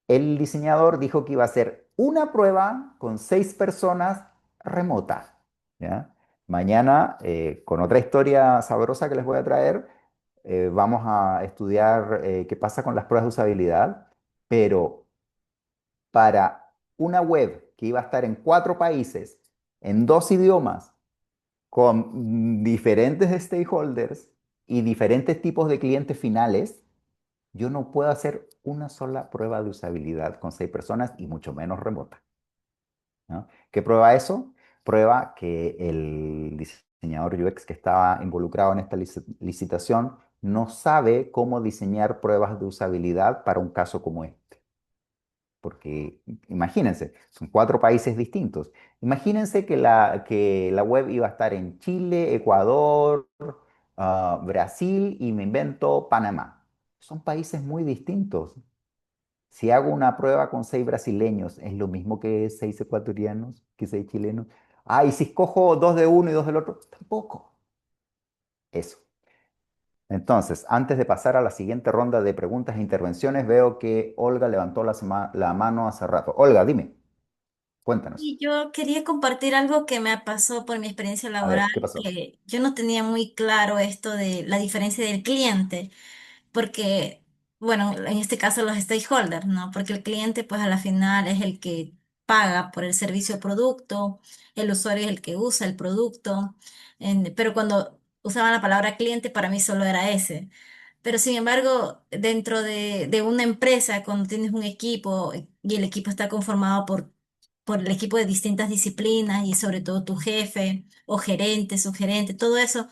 el diseñador dijo que iba a hacer una prueba con 6 personas remota, ¿ya? Mañana, con otra historia sabrosa que les voy a traer, vamos a estudiar qué pasa con las pruebas de usabilidad, pero para una web que iba a estar en 4 países, en 2 idiomas, con diferentes stakeholders y diferentes tipos de clientes finales, yo no puedo hacer una sola prueba de usabilidad con 6 personas y mucho menos remota. ¿No? ¿Qué prueba eso? Prueba que el diseñador UX que estaba involucrado en esta licitación no sabe cómo diseñar pruebas de usabilidad para un caso como este. Porque imagínense, son 4 países distintos. Imagínense que la web iba a estar en Chile, Ecuador, Brasil y me invento Panamá. Son países muy distintos. Si hago una prueba con 6 brasileños, ¿es lo mismo que 6 ecuatorianos, que 6 chilenos? Ah, y si escojo 2 de uno y 2 del otro, tampoco. Eso. Entonces, antes de pasar a la siguiente ronda de preguntas e intervenciones, veo que Olga levantó la mano hace rato. Olga, dime, cuéntanos. Y yo quería compartir algo que me pasó por mi experiencia A laboral, ver, ¿qué pasó? que yo no tenía muy claro esto de la diferencia del cliente. Porque, bueno, en este caso los stakeholders, ¿no? Porque el cliente, pues a la final es el que paga por el servicio o producto, el usuario es el que usa el producto, pero cuando usaban la palabra cliente, para mí solo era ese. Pero sin embargo, dentro de una empresa, cuando tienes un equipo y el equipo está conformado por el equipo de distintas disciplinas y sobre todo tu jefe o gerente, subgerente, todo eso,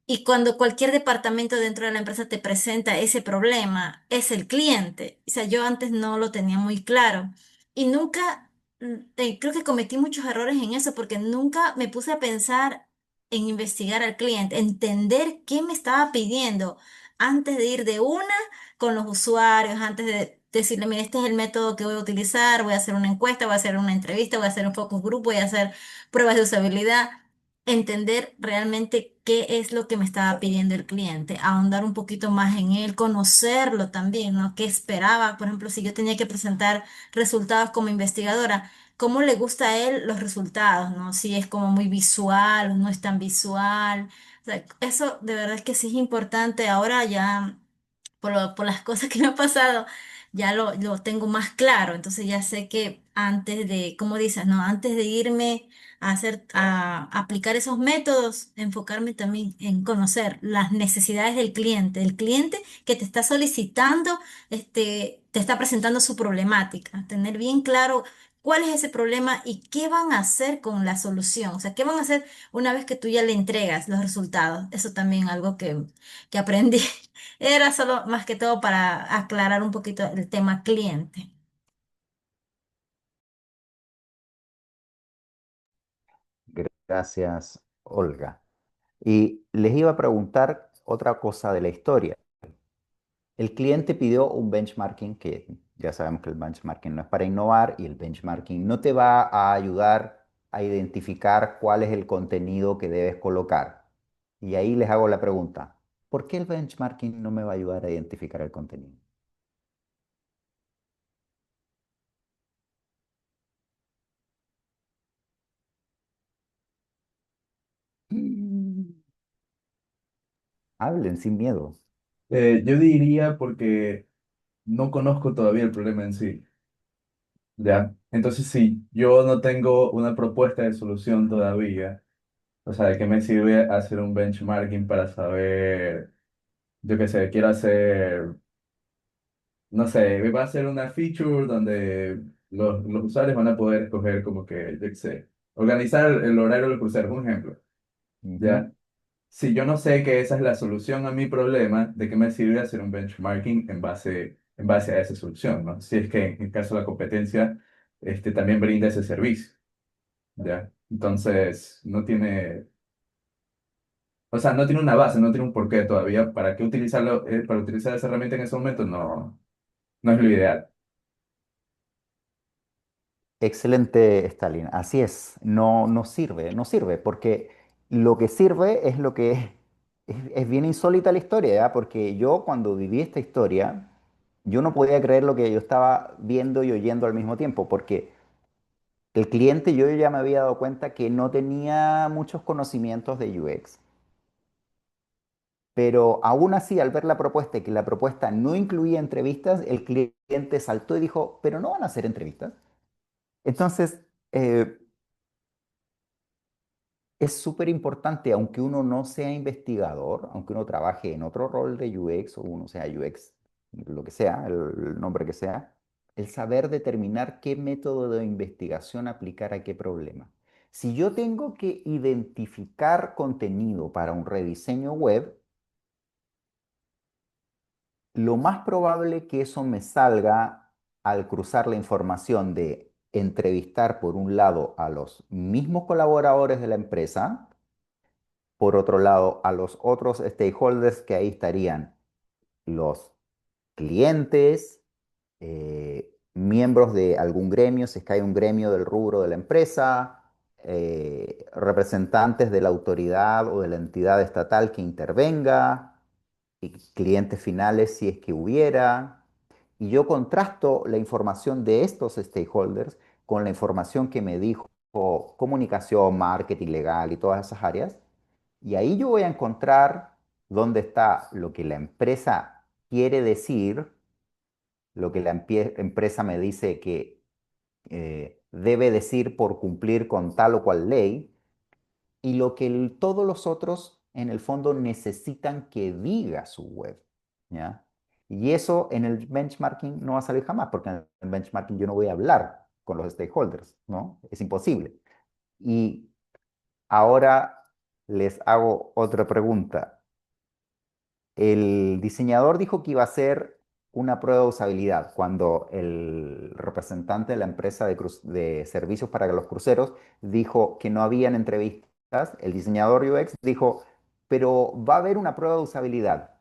y cuando cualquier departamento dentro de la empresa te presenta ese problema, es el cliente. O sea, yo antes no lo tenía muy claro y nunca, creo que cometí muchos errores en eso porque nunca me puse a pensar en investigar al cliente, entender qué me estaba pidiendo antes de ir de una con los usuarios, antes de decirle, mira, este es el método que voy a utilizar, voy a hacer una encuesta, voy a hacer una entrevista, voy a hacer un focus group, voy a hacer pruebas de usabilidad, entender realmente qué es lo que me estaba pidiendo el cliente, ahondar un poquito más en él, conocerlo también, ¿no? ¿Qué esperaba? Por ejemplo, si yo tenía que presentar resultados como investigadora, ¿cómo le gusta a él los resultados, ¿no? Si es como muy visual o no es tan visual. O sea, eso de verdad es que sí es importante. Ahora ya por las cosas que me han pasado, ya lo tengo más claro. Entonces ya sé que antes de, como dices, ¿no? Antes de irme a hacer, a aplicar esos métodos, enfocarme también en conocer las necesidades del cliente. El cliente que te está solicitando, te está presentando su problemática. Tener bien claro cuál es ese problema y qué van a hacer con la solución. O sea, qué van a hacer una vez que tú ya le entregas los resultados. Eso también algo que aprendí. Era solo más que todo para aclarar un poquito el tema cliente. Gracias, Olga. Y les iba a preguntar otra cosa de la historia. El cliente pidió un benchmarking que ya sabemos que el benchmarking no es para innovar y el benchmarking no te va a ayudar a identificar cuál es el contenido que debes colocar. Y ahí les hago la pregunta, ¿por qué el benchmarking no me va a ayudar a identificar el contenido? Mm, Hablen sin miedo. Yo diría porque no conozco todavía el problema en sí, ¿ya? Entonces, si yo no tengo una propuesta de solución todavía, o sea, ¿de qué me sirve hacer un benchmarking para saber, yo qué sé, quiero hacer, no sé, va a ser una feature donde los usuarios van a poder escoger como que, yo qué sé, organizar el horario del crucero, un ejemplo, Ujú. ¿ya? Si yo no sé que esa es la solución a mi problema, ¿de qué me sirve hacer un benchmarking en base a esa solución, ¿no? Si es que en caso de la competencia también brinda ese servicio, ¿ya? Entonces, no tiene, o sea, no tiene una base, no tiene un porqué todavía. ¿Para qué utilizarlo, para utilizar esa herramienta en ese momento? No, no es lo ideal. Excelente, Stalin. Así es, no, no sirve, no sirve, porque lo que sirve es lo que es bien insólita la historia, ¿ya? Porque yo cuando viví esta historia, yo no podía creer lo que yo estaba viendo y oyendo al mismo tiempo, porque el cliente, yo ya me había dado cuenta que no tenía muchos conocimientos de UX, pero aún así, al ver la propuesta y que la propuesta no incluía entrevistas, el cliente saltó y dijo, pero no van a hacer entrevistas. Entonces, eh, es súper importante, aunque uno no sea investigador, aunque uno trabaje en otro rol de UX o uno sea UX, lo que sea, el nombre que sea, el saber determinar qué método de investigación aplicar a qué problema. Si yo tengo que identificar contenido para un rediseño web, lo más probable que eso me salga al cruzar la información de entrevistar por un lado a los mismos colaboradores de la empresa, por otro lado a los otros stakeholders que ahí estarían los clientes, miembros de algún gremio, si es que hay un gremio del rubro de la empresa, representantes de la autoridad o de la entidad estatal que intervenga, y clientes finales si es que hubiera. Y yo contrasto la información de estos stakeholders con la información que me dijo comunicación, marketing, legal y todas esas áreas. Y ahí yo voy a encontrar dónde está lo que la empresa quiere decir, lo que la empresa me dice que debe decir por cumplir con tal o cual ley, y lo que todos los otros en el fondo necesitan que diga su web, ¿ya? Y eso en el benchmarking no va a salir jamás, porque en el benchmarking yo no voy a hablar con los stakeholders, ¿no? Es imposible. Y ahora les hago otra pregunta. El diseñador dijo que iba a hacer una prueba de usabilidad cuando el representante de la empresa de servicios para los cruceros dijo que no habían entrevistas. El diseñador UX dijo, pero va a haber una prueba de usabilidad.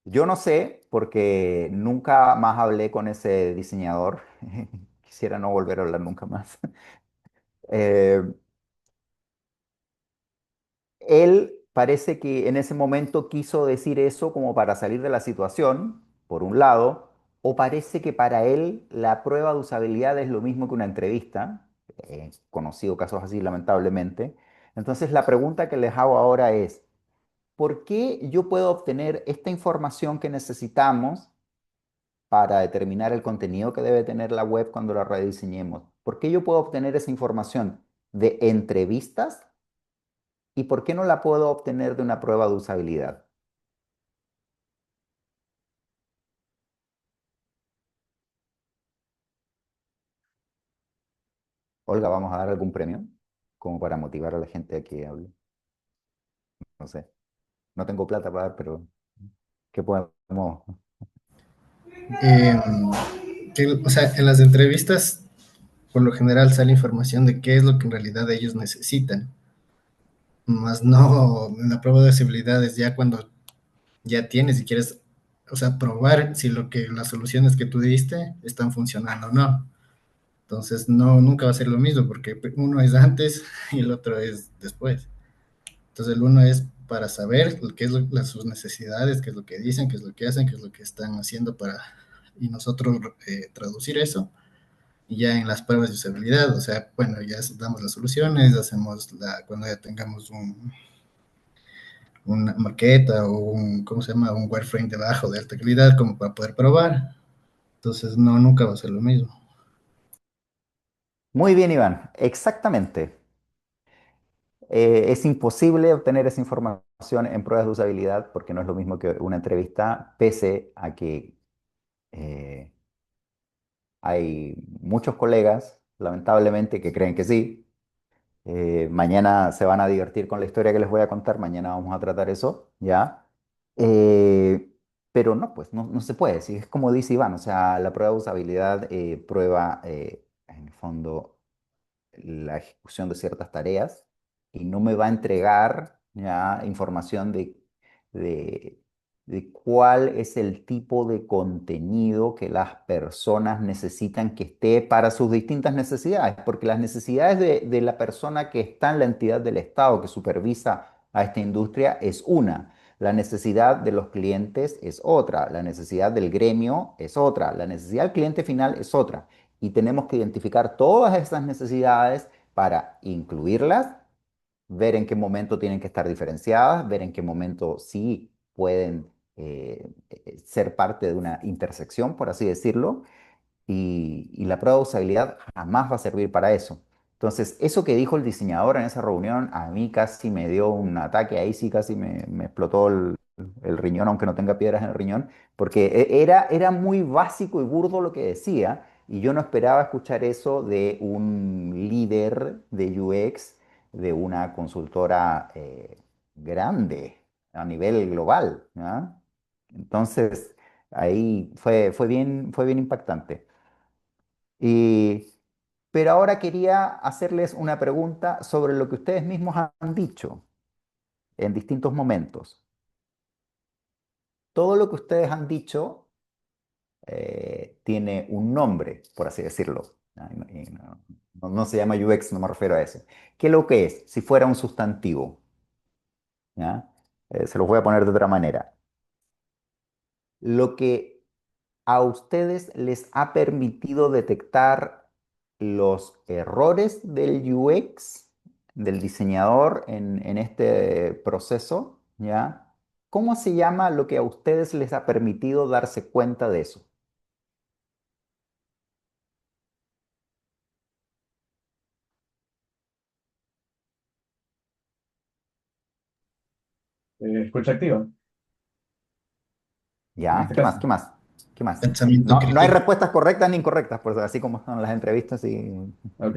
Yo no sé porque nunca más hablé con ese diseñador. Quisiera no volver a hablar nunca más. Eh, Él parece que en ese momento quiso decir eso como para salir de la situación, por un lado, o parece que para él la prueba de usabilidad es lo mismo que una entrevista. He conocido casos así, lamentablemente. Entonces, la pregunta que les hago ahora es, ¿por qué yo puedo obtener esta información que necesitamos para determinar el contenido que debe tener la web cuando la rediseñemos? ¿Por qué yo puedo obtener esa información de entrevistas? ¿Y por qué no la puedo obtener de una prueba de usabilidad? Olga, ¿vamos a dar algún premio? Como para motivar a la gente a que hable. No sé. No tengo plata para dar, pero ¿qué podemos? Eh, o sea, en las entrevistas, por lo general sale información de qué es lo que en realidad ellos necesitan, más no en la prueba de habilidades ya cuando ya tienes y quieres, o sea, probar si las soluciones que tú diste están funcionando o no. Entonces, no, nunca va a ser lo mismo porque uno es antes y el otro es después. Entonces, el uno es para saber qué es sus necesidades, qué es lo que dicen, qué es lo que hacen, qué es lo que están haciendo para, y nosotros traducir eso. Y ya en las pruebas de usabilidad, o sea, bueno, ya damos las soluciones, hacemos cuando ya tengamos una maqueta o ¿cómo se llama? Un wireframe debajo de alta calidad como para poder probar. Entonces, no, nunca va a ser lo mismo. Muy bien, Iván. Exactamente. Es imposible obtener esa información en pruebas de usabilidad porque no es lo mismo que una entrevista, pese a que eh, hay muchos colegas, lamentablemente, que creen que sí. Mañana se van a divertir con la historia que les voy a contar. Mañana vamos a tratar eso, ¿ya? Eh, pero no, pues no se puede. Sí, es como dice Iván, o sea, la prueba de usabilidad prueba en el fondo la ejecución de ciertas tareas y no me va a entregar ya información de, de cuál es el tipo de contenido que las personas necesitan que esté para sus distintas necesidades, porque las necesidades de la persona que está en la entidad del Estado que supervisa a esta industria es una. La necesidad de los clientes es otra, la necesidad del gremio es otra, la necesidad del cliente final es otra. Y tenemos que identificar todas esas necesidades para incluirlas, ver en qué momento tienen que estar diferenciadas, ver en qué momento sí pueden ser parte de una intersección, por así decirlo, y la prueba de usabilidad jamás va a servir para eso. Entonces, eso que dijo el diseñador en esa reunión, a mí casi me dio un ataque, ahí sí casi me explotó el riñón, aunque no tenga piedras en el riñón, porque era muy básico y burdo lo que decía, y yo no esperaba escuchar eso de un líder de UX, de una consultora grande a nivel global, ¿ya? Entonces, ahí fue bien impactante. Y, pero ahora quería hacerles una pregunta sobre lo que ustedes mismos han dicho en distintos momentos. Todo lo que ustedes han dicho tiene un nombre, por así decirlo. Y no se llama UX, no me refiero a eso. ¿Qué es lo que es? Si fuera un sustantivo, ¿ya? Se los voy a poner de otra manera. Lo que a ustedes les ha permitido detectar los errores del UX, del diseñador en este proceso, ¿ya? ¿Cómo se llama lo que a ustedes les ha permitido darse cuenta de eso? Escucha activa, en ¿Ya? este ¿Qué más? caso. ¿Qué más? ¿Qué más? Pensamiento No hay crítico, respuestas correctas ni incorrectas, pues así como son las entrevistas y... Ok.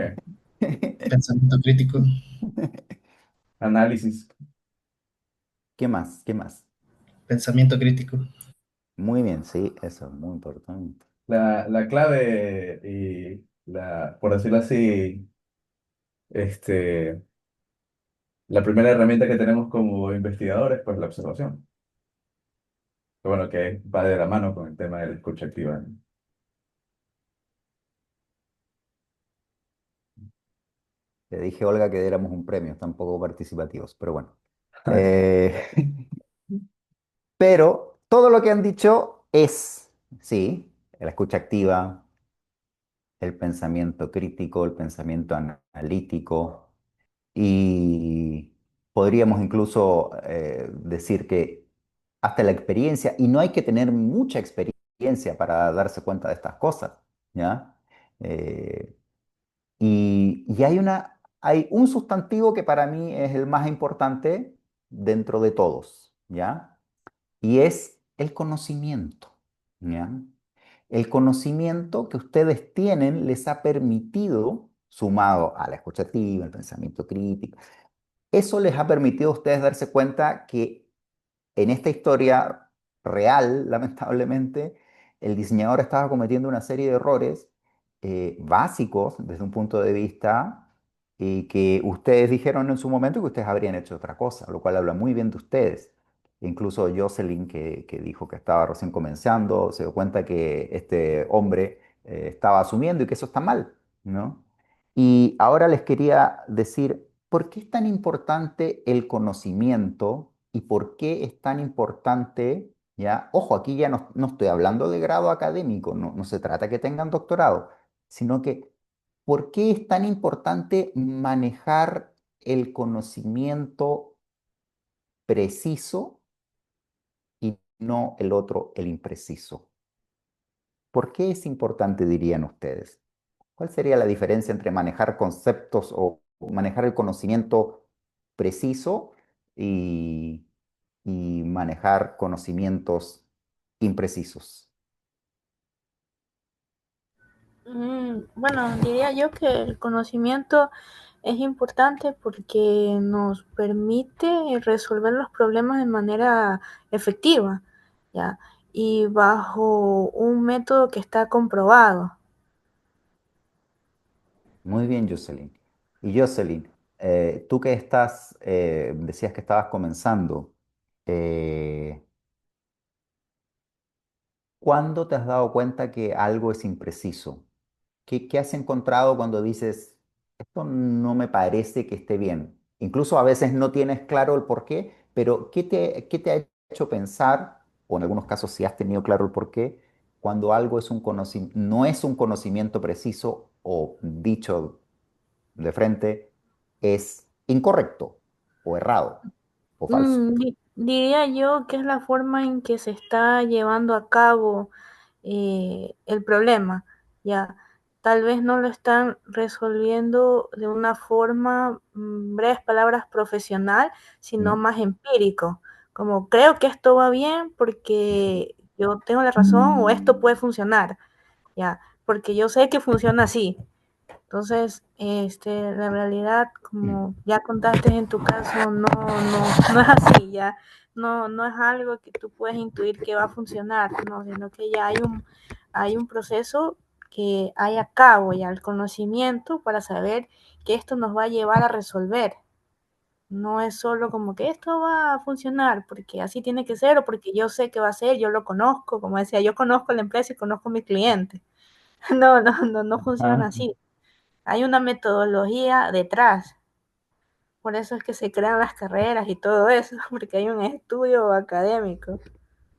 pensamiento crítico, Análisis. ¿Qué más? ¿Qué más? pensamiento crítico. Muy bien, sí, eso es muy importante. La clave por decirlo así, este, la primera herramienta que tenemos como investigadores, pues la observación. Que bueno, que va de la mano con el tema de la escucha activa. Le dije a Olga que diéramos un premio, están poco participativos, pero bueno. Eh, pero todo lo que han dicho es, sí, la escucha activa, el pensamiento crítico, el pensamiento analítico, y podríamos incluso decir que hasta la experiencia, y no hay que tener mucha experiencia para darse cuenta de estas cosas, ¿ya? Eh, y hay un sustantivo que para mí es el más importante dentro de todos, ¿ya? Y es el conocimiento, ¿ya? El conocimiento que ustedes tienen les ha permitido, sumado a la escucha activa, el pensamiento crítico, eso les ha permitido a ustedes darse cuenta que en esta historia real, lamentablemente, el diseñador estaba cometiendo una serie de errores básicos desde un punto de vista y que ustedes dijeron en su momento que ustedes habrían hecho otra cosa, lo cual habla muy bien de ustedes. Incluso Jocelyn, que dijo que estaba recién comenzando, se dio cuenta que este hombre estaba asumiendo y que eso está mal, ¿no? Y ahora les quería decir, ¿por qué es tan importante el conocimiento y por qué es tan importante, ya? Ojo, aquí ya no estoy hablando de grado académico, no se trata que tengan doctorado, sino que ¿por qué es tan importante manejar el conocimiento preciso y no el otro, el impreciso? ¿Por qué es importante, dirían ustedes? ¿Cuál sería la diferencia entre manejar conceptos o manejar el conocimiento preciso y, y manejar conocimientos imprecisos? Bueno, diría yo que el conocimiento es importante porque nos permite resolver los problemas de manera efectiva, ¿ya? Y bajo un método que está comprobado. Muy bien, Jocelyn. Y Jocelyn, tú que decías que estabas comenzando, eh, ¿cuándo te has dado cuenta que algo es impreciso? ¿Qué has encontrado cuando dices, esto no me parece que esté bien? Incluso a veces no tienes claro el por qué, pero qué te ha hecho pensar, o en algunos casos si has tenido claro el porqué, cuando algo es no es un conocimiento preciso o dicho de frente, es incorrecto o errado o falso. Diría yo que es la forma en que se está llevando a cabo el problema. Ya, tal vez no lo están resolviendo de una forma, breves palabras, profesional, sino ¿Mm? más empírico. Como creo que esto va bien porque yo tengo la razón o esto puede funcionar, ya, porque yo sé que funciona así. Entonces, la realidad, Mm. como ya contaste en tu caso, no es así, ya no es algo que tú puedes intuir que va a funcionar, no, sino que ya hay un proceso que hay a cabo ya el conocimiento para saber que esto nos va a llevar a resolver. No es solo como que esto va a funcionar porque así tiene que ser o porque yo sé que va a ser, yo lo conozco, como decía, yo conozco la empresa y conozco a mi cliente. No funciona Ajá. así. Hay una metodología detrás, por eso es que se crean las carreras y todo eso, porque hay un estudio académico.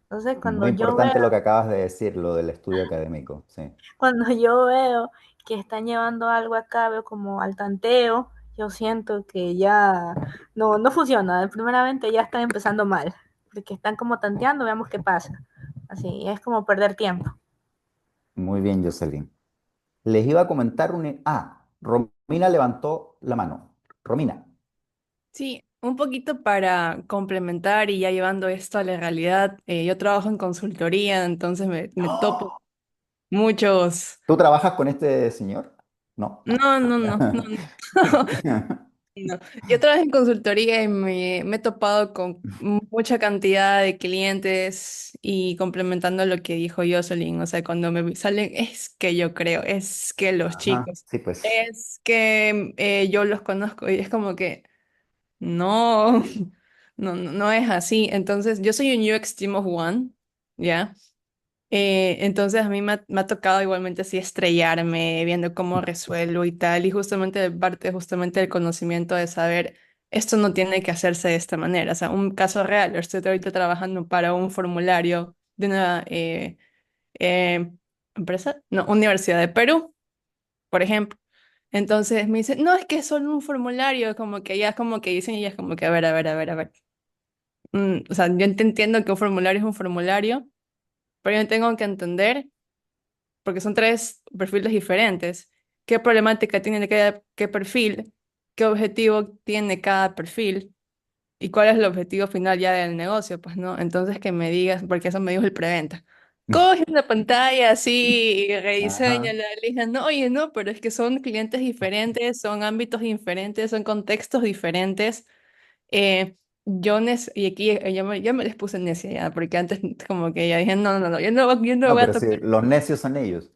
Entonces, Muy importante lo que acabas de decir, lo del estudio académico, sí. cuando yo veo que están llevando algo a cabo como al tanteo, yo siento que ya no funciona. Primeramente ya están empezando mal, porque están como tanteando, veamos qué pasa. Así, es como perder tiempo. Muy bien, Jocelyn. Les iba a comentar un... Ah, Romina levantó la mano. Romina. Sí, un poquito para complementar y ya llevando esto a la realidad, yo trabajo en consultoría, entonces me topo muchos... ¿Tú trabajas con este señor? No. No. No. Yo trabajo en consultoría y me he topado con mucha cantidad de clientes y complementando lo que dijo Jocelyn, o sea, cuando me salen, es que yo creo, es que los Ajá, chicos, sí, pues. es que yo los conozco y es como que no, no es así. Entonces, yo soy un UX Team of One, ¿ya? Entonces a mí me ha tocado igualmente así estrellarme, viendo cómo resuelvo y tal, y justamente de parte justamente del conocimiento de saber, esto no tiene que hacerse de esta manera. O sea, un caso real, yo estoy ahorita trabajando para un formulario de una eh, empresa, no, Universidad de Perú, por ejemplo. Entonces me dice, no, es que es solo un formulario, como que ya como que dicen y ya es como que, a ver. O sea, yo entiendo que un formulario es un formulario, pero yo tengo que entender porque son tres perfiles diferentes. ¿Qué problemática tiene qué perfil? ¿Qué objetivo tiene cada perfil? ¿Y cuál es el objetivo final ya del negocio? Pues no, entonces que me digas, porque eso me dijo el preventa. Coge una pantalla así y Ajá. rediseñala. Le dije, no, oye, no, pero es que son clientes diferentes, son ámbitos diferentes, son contextos diferentes. Eh, y aquí yo me les puse necia ya, porque antes como que ya dije, no, yo no No, voy a pero sí, tocar. los necios son ellos.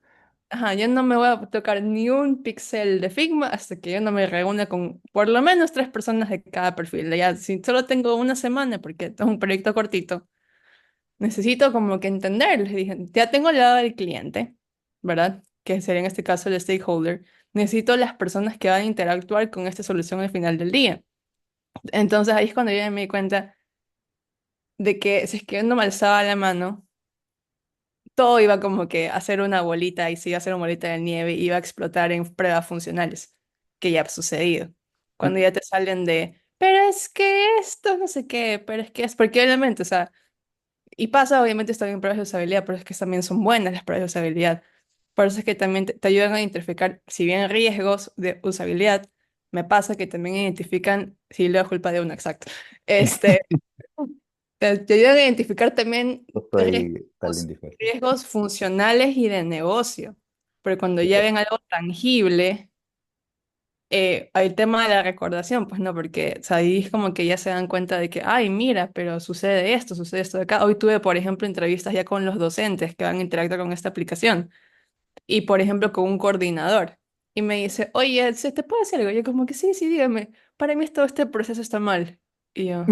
Ajá, yo no me voy a tocar ni un píxel de Figma hasta que yo no me reúna con por lo menos tres personas de cada perfil. Ya, si solo tengo una semana, porque es un proyecto cortito, necesito como que entender. Les dije, ya tengo el lado del cliente, ¿verdad? Que sería en este caso el stakeholder. Necesito las personas que van a interactuar con esta solución al final del día. Entonces ahí es cuando yo ya me di cuenta de que si es que yo no me alzaba la mano, todo iba como que a hacer una bolita y se iba a hacer una bolita de nieve y iba a explotar en pruebas funcionales, que ya ha sucedido. Cuando ya te salen de, pero es que esto no sé qué, pero es que es porque obviamente, o sea, y pasa obviamente está bien pruebas de usabilidad, pero es que también son buenas las pruebas de usabilidad. Por eso es que también te ayudan a identificar, si bien riesgos de usabilidad, me pasa que también identifican, si le es culpa de uno, exacto, este, te ayudan a identificar también Estoy tal riesgos, indiferente. riesgos funcionales y de negocio. Pero cuando Sí, ya pues. ven algo tangible, hay el tema de la recordación, pues no, porque o sea, ahí es como que ya se dan cuenta de que, ay, mira, pero sucede esto de acá. Hoy tuve, por ejemplo, entrevistas ya con los docentes que van a interactuar con esta aplicación y, por ejemplo, con un coordinador. Y me dice, oye, ¿se te puede hacer algo? Yo como que sí, dígame, para mí todo este proceso está mal. Y yo...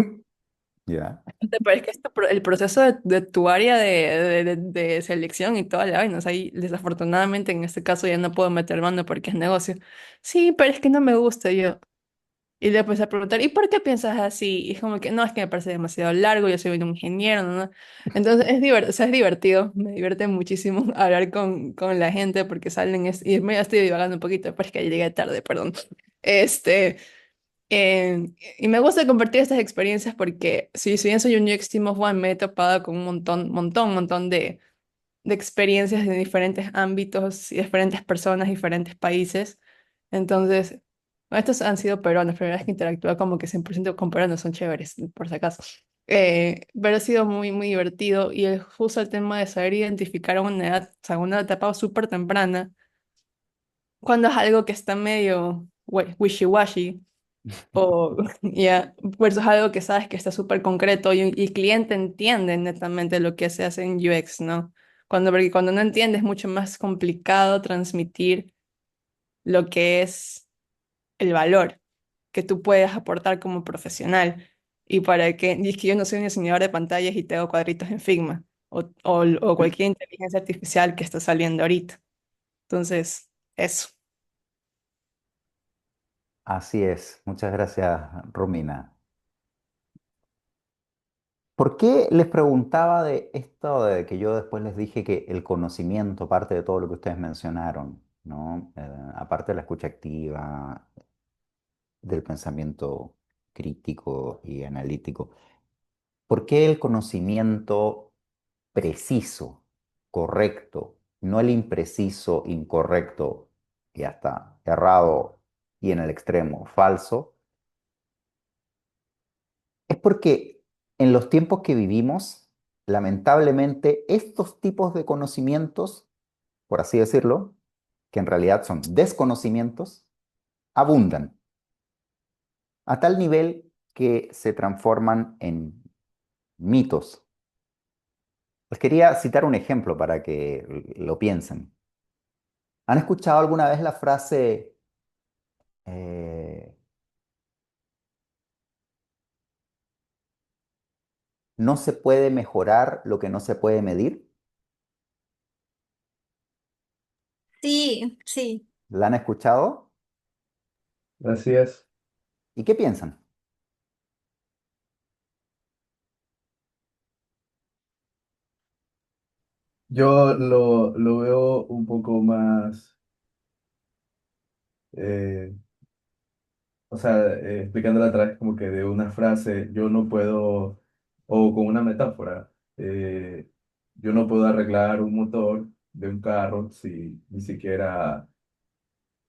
Ya. Pero es que el proceso de tu área de selección y toda la vaina, o sea, ahí desafortunadamente en este caso ya no puedo meter mano porque es negocio. Sí, pero es que no me gusta. Y yo, Y le empecé a preguntar, ¿y por qué piensas así? Y es como que, no, es que me parece demasiado largo, yo soy un ingeniero, ¿no? ¿no? Entonces o sea, es divertido, me divierte muchísimo hablar con la gente porque salen, y me estoy divagando un poquito, pero es que llegué tarde, perdón. Este, y me gusta compartir estas experiencias porque si bien soy un UX Team of One, me he topado con un montón de experiencias de diferentes ámbitos y diferentes personas, diferentes países. Entonces, estos han sido peruanos, primera vez que interactúo como que 100% con peruanos, son chéveres, por si acaso. Pero ha sido muy divertido y justo el tema de saber identificar a una edad, o sea, una etapa súper temprana, cuando es algo que está medio wishy-washy o ya, versus algo que sabes que está súper concreto y el cliente entiende netamente lo que se hace en UX, ¿no? Porque cuando no entiende es mucho más complicado transmitir lo que es el valor que tú puedes aportar como profesional. Y es que yo no soy un diseñador de pantallas y tengo cuadritos en Figma o cualquier inteligencia artificial que está saliendo ahorita. Entonces, eso. Así es. Muchas gracias, Romina. ¿Por qué les preguntaba de esto de que yo después les dije que el conocimiento, parte de todo lo que ustedes mencionaron, ¿no? Aparte de la escucha activa, del pensamiento crítico y analítico, ¿por qué el conocimiento preciso, correcto, no el impreciso, incorrecto y hasta errado y en el extremo falso? Es porque en los tiempos que vivimos, lamentablemente, estos tipos de conocimientos, por así decirlo, que en realidad son desconocimientos, abundan a tal nivel que se transforman en mitos. Les quería citar un ejemplo para que lo piensen. ¿Han escuchado alguna vez la frase, eh, no se puede mejorar lo que no se puede medir? Sí, sí. ¿La han escuchado? Así es. ¿Y qué piensan? Yo lo veo un poco más, eh, o sea, explicándola a través como que de una frase, yo no puedo, o con una metáfora, yo no puedo arreglar un motor de un carro si ni siquiera,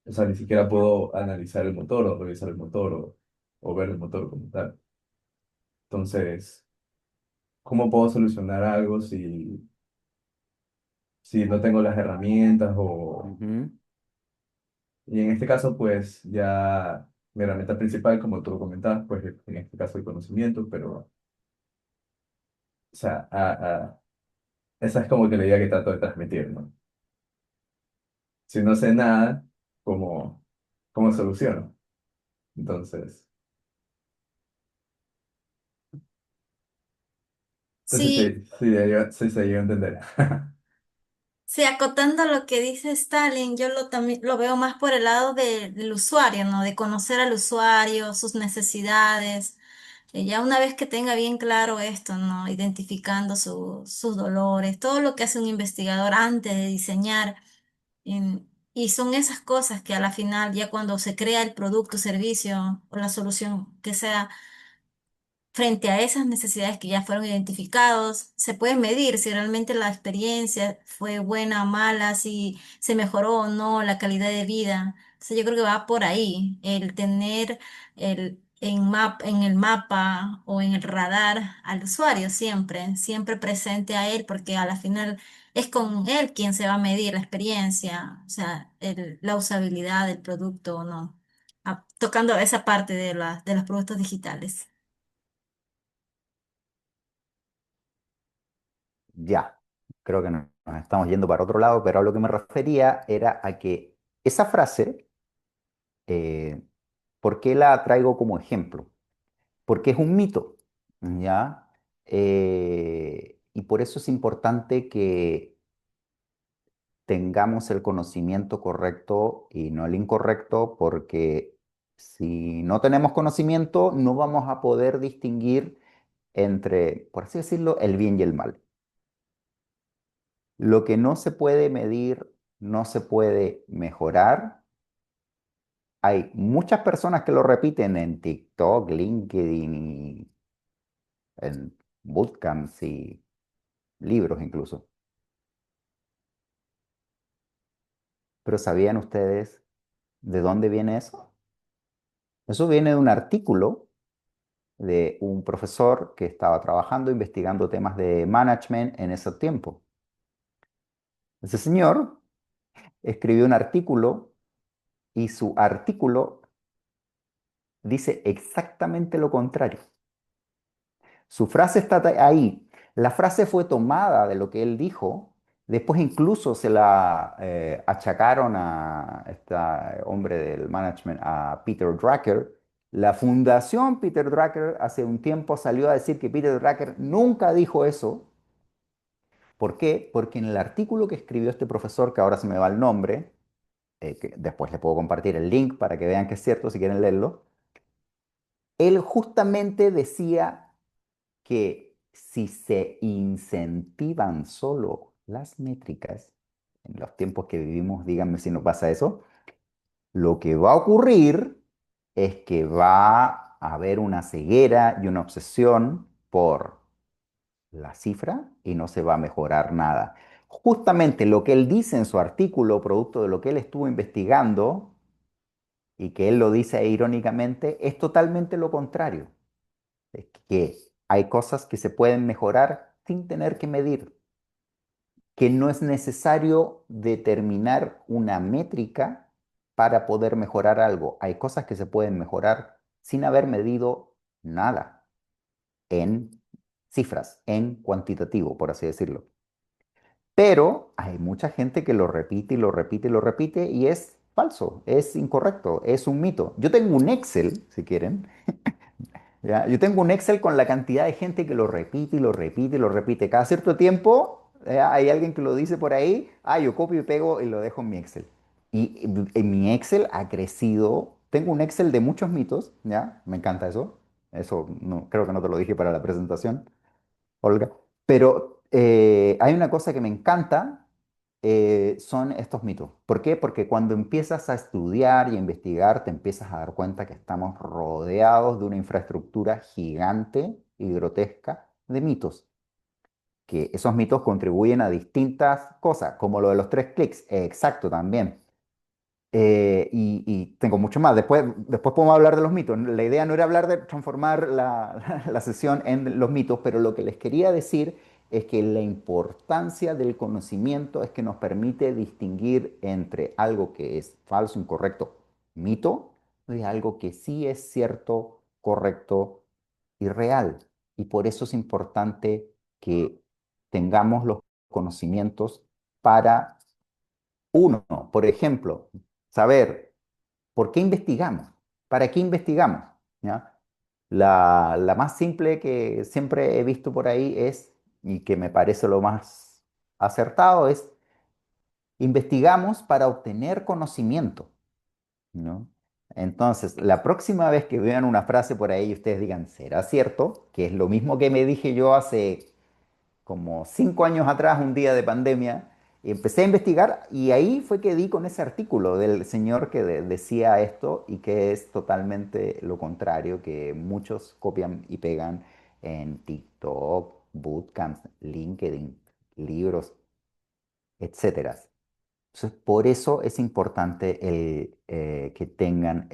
o sea, ni siquiera puedo analizar el motor o revisar el motor o ver el motor como tal. Entonces, ¿cómo puedo solucionar algo si no tengo las herramientas o... Ujú. Y en este caso, pues ya mi herramienta principal, como tú lo comentabas, pues en este caso el conocimiento, pero, o sea, esa es como que la idea que trato de transmitir, ¿no? Si no sé nada, ¿cómo soluciono? Entonces, entonces Sí, sí, sí se llega a entender. sí, acotando lo que dice Stalin, yo también lo veo más por el lado del usuario, ¿no? De conocer al usuario, sus necesidades. Ya una vez que tenga bien claro esto, ¿no? Identificando sus dolores, todo lo que hace un investigador antes de diseñar. Y son esas cosas que a la final, ya cuando se crea el producto, servicio o la solución que sea, frente a esas necesidades que ya fueron identificados, se puede medir si realmente la experiencia fue buena o mala, si se mejoró o no la calidad de vida. Entonces yo creo que va por ahí, el tener en el mapa o en el radar al usuario siempre presente a él, porque a la final es con él quien se va a medir la experiencia, o sea, la usabilidad del producto o no. Tocando esa parte de los productos digitales. Ya, creo que nos estamos yendo para otro lado, pero a lo que me refería era a que esa frase, eh, ¿por qué la traigo como ejemplo? Porque es un mito, ¿ya? Y por eso es importante que tengamos el conocimiento correcto y no el incorrecto, porque Si no tenemos conocimiento, no vamos a poder distinguir entre, por así decirlo, el bien y el mal. Lo que no se puede medir, no se puede mejorar. Hay muchas personas que lo repiten en TikTok, LinkedIn y en bootcamps y libros incluso. Pero ¿sabían ustedes de dónde viene eso? Eso viene de un artículo de un profesor que estaba trabajando, investigando temas de management en ese tiempo. Ese señor escribió un artículo y su artículo dice exactamente lo contrario. Su frase está ahí. La frase fue tomada de lo que él dijo. Después incluso se la achacaron a este hombre del management, a Peter Drucker. La fundación Peter Drucker hace un tiempo salió a decir que Peter Drucker nunca dijo eso. ¿Por qué? Porque en el artículo que escribió este profesor, que ahora se me va el nombre, que después le puedo compartir el link para que vean que es cierto si quieren leerlo, él justamente decía que si se incentivan solo las métricas, en los tiempos que vivimos, díganme si no pasa eso, lo que va a ocurrir es que va a haber una ceguera y una obsesión por la cifra y no se va a mejorar nada. Justamente lo que él dice en su artículo, producto de lo que él estuvo investigando, y que él lo dice irónicamente, es totalmente lo contrario. Es que hay cosas que se pueden mejorar sin tener que medir, que no es necesario determinar una métrica para poder mejorar algo. Hay cosas que se pueden mejorar sin haber medido nada en cifras, en cuantitativo, por así decirlo. Pero hay mucha gente que lo repite y lo repite y lo repite y es falso, es incorrecto, es un mito. Yo tengo un Excel, si quieren, ¿ya? Yo tengo un Excel con la cantidad de gente que lo repite y lo repite y lo repite. Cada cierto tiempo hay alguien que lo dice por ahí, yo copio y pego y lo dejo en mi Excel. Y en mi Excel ha crecido. Tengo un Excel de muchos mitos, ¿ya? Me encanta eso. Eso no, creo que no te lo dije para la presentación, Olga. Pero hay una cosa que me encanta, son estos mitos. ¿Por qué? Porque cuando empiezas a estudiar y a investigar, te empiezas a dar cuenta que estamos rodeados de una infraestructura gigante y grotesca de mitos. Que esos mitos contribuyen a distintas cosas, como lo de los 3 clics. Exacto, también. Y tengo mucho más. Después podemos hablar de los mitos. La idea no era hablar de transformar la sesión en los mitos, pero lo que les quería decir es que la importancia del conocimiento es que nos permite distinguir entre algo que es falso, incorrecto, mito, de algo que sí es cierto, correcto y real. Y por eso es importante que tengamos los conocimientos para, uno, por ejemplo, saber por qué investigamos, para qué investigamos, ¿ya? La más simple que siempre he visto por ahí es, y que me parece lo más acertado, es investigamos para obtener conocimiento, ¿no? Entonces, la próxima vez que vean una frase por ahí y ustedes digan, ¿será cierto? Que es lo mismo que me dije yo hace como 5 años atrás, un día de pandemia, y empecé a investigar y ahí fue que di con ese artículo del señor que decía esto y que es totalmente lo contrario, que muchos copian y pegan en TikTok, bootcamps, LinkedIn, libros, etcétera. Entonces, por eso es importante que tengan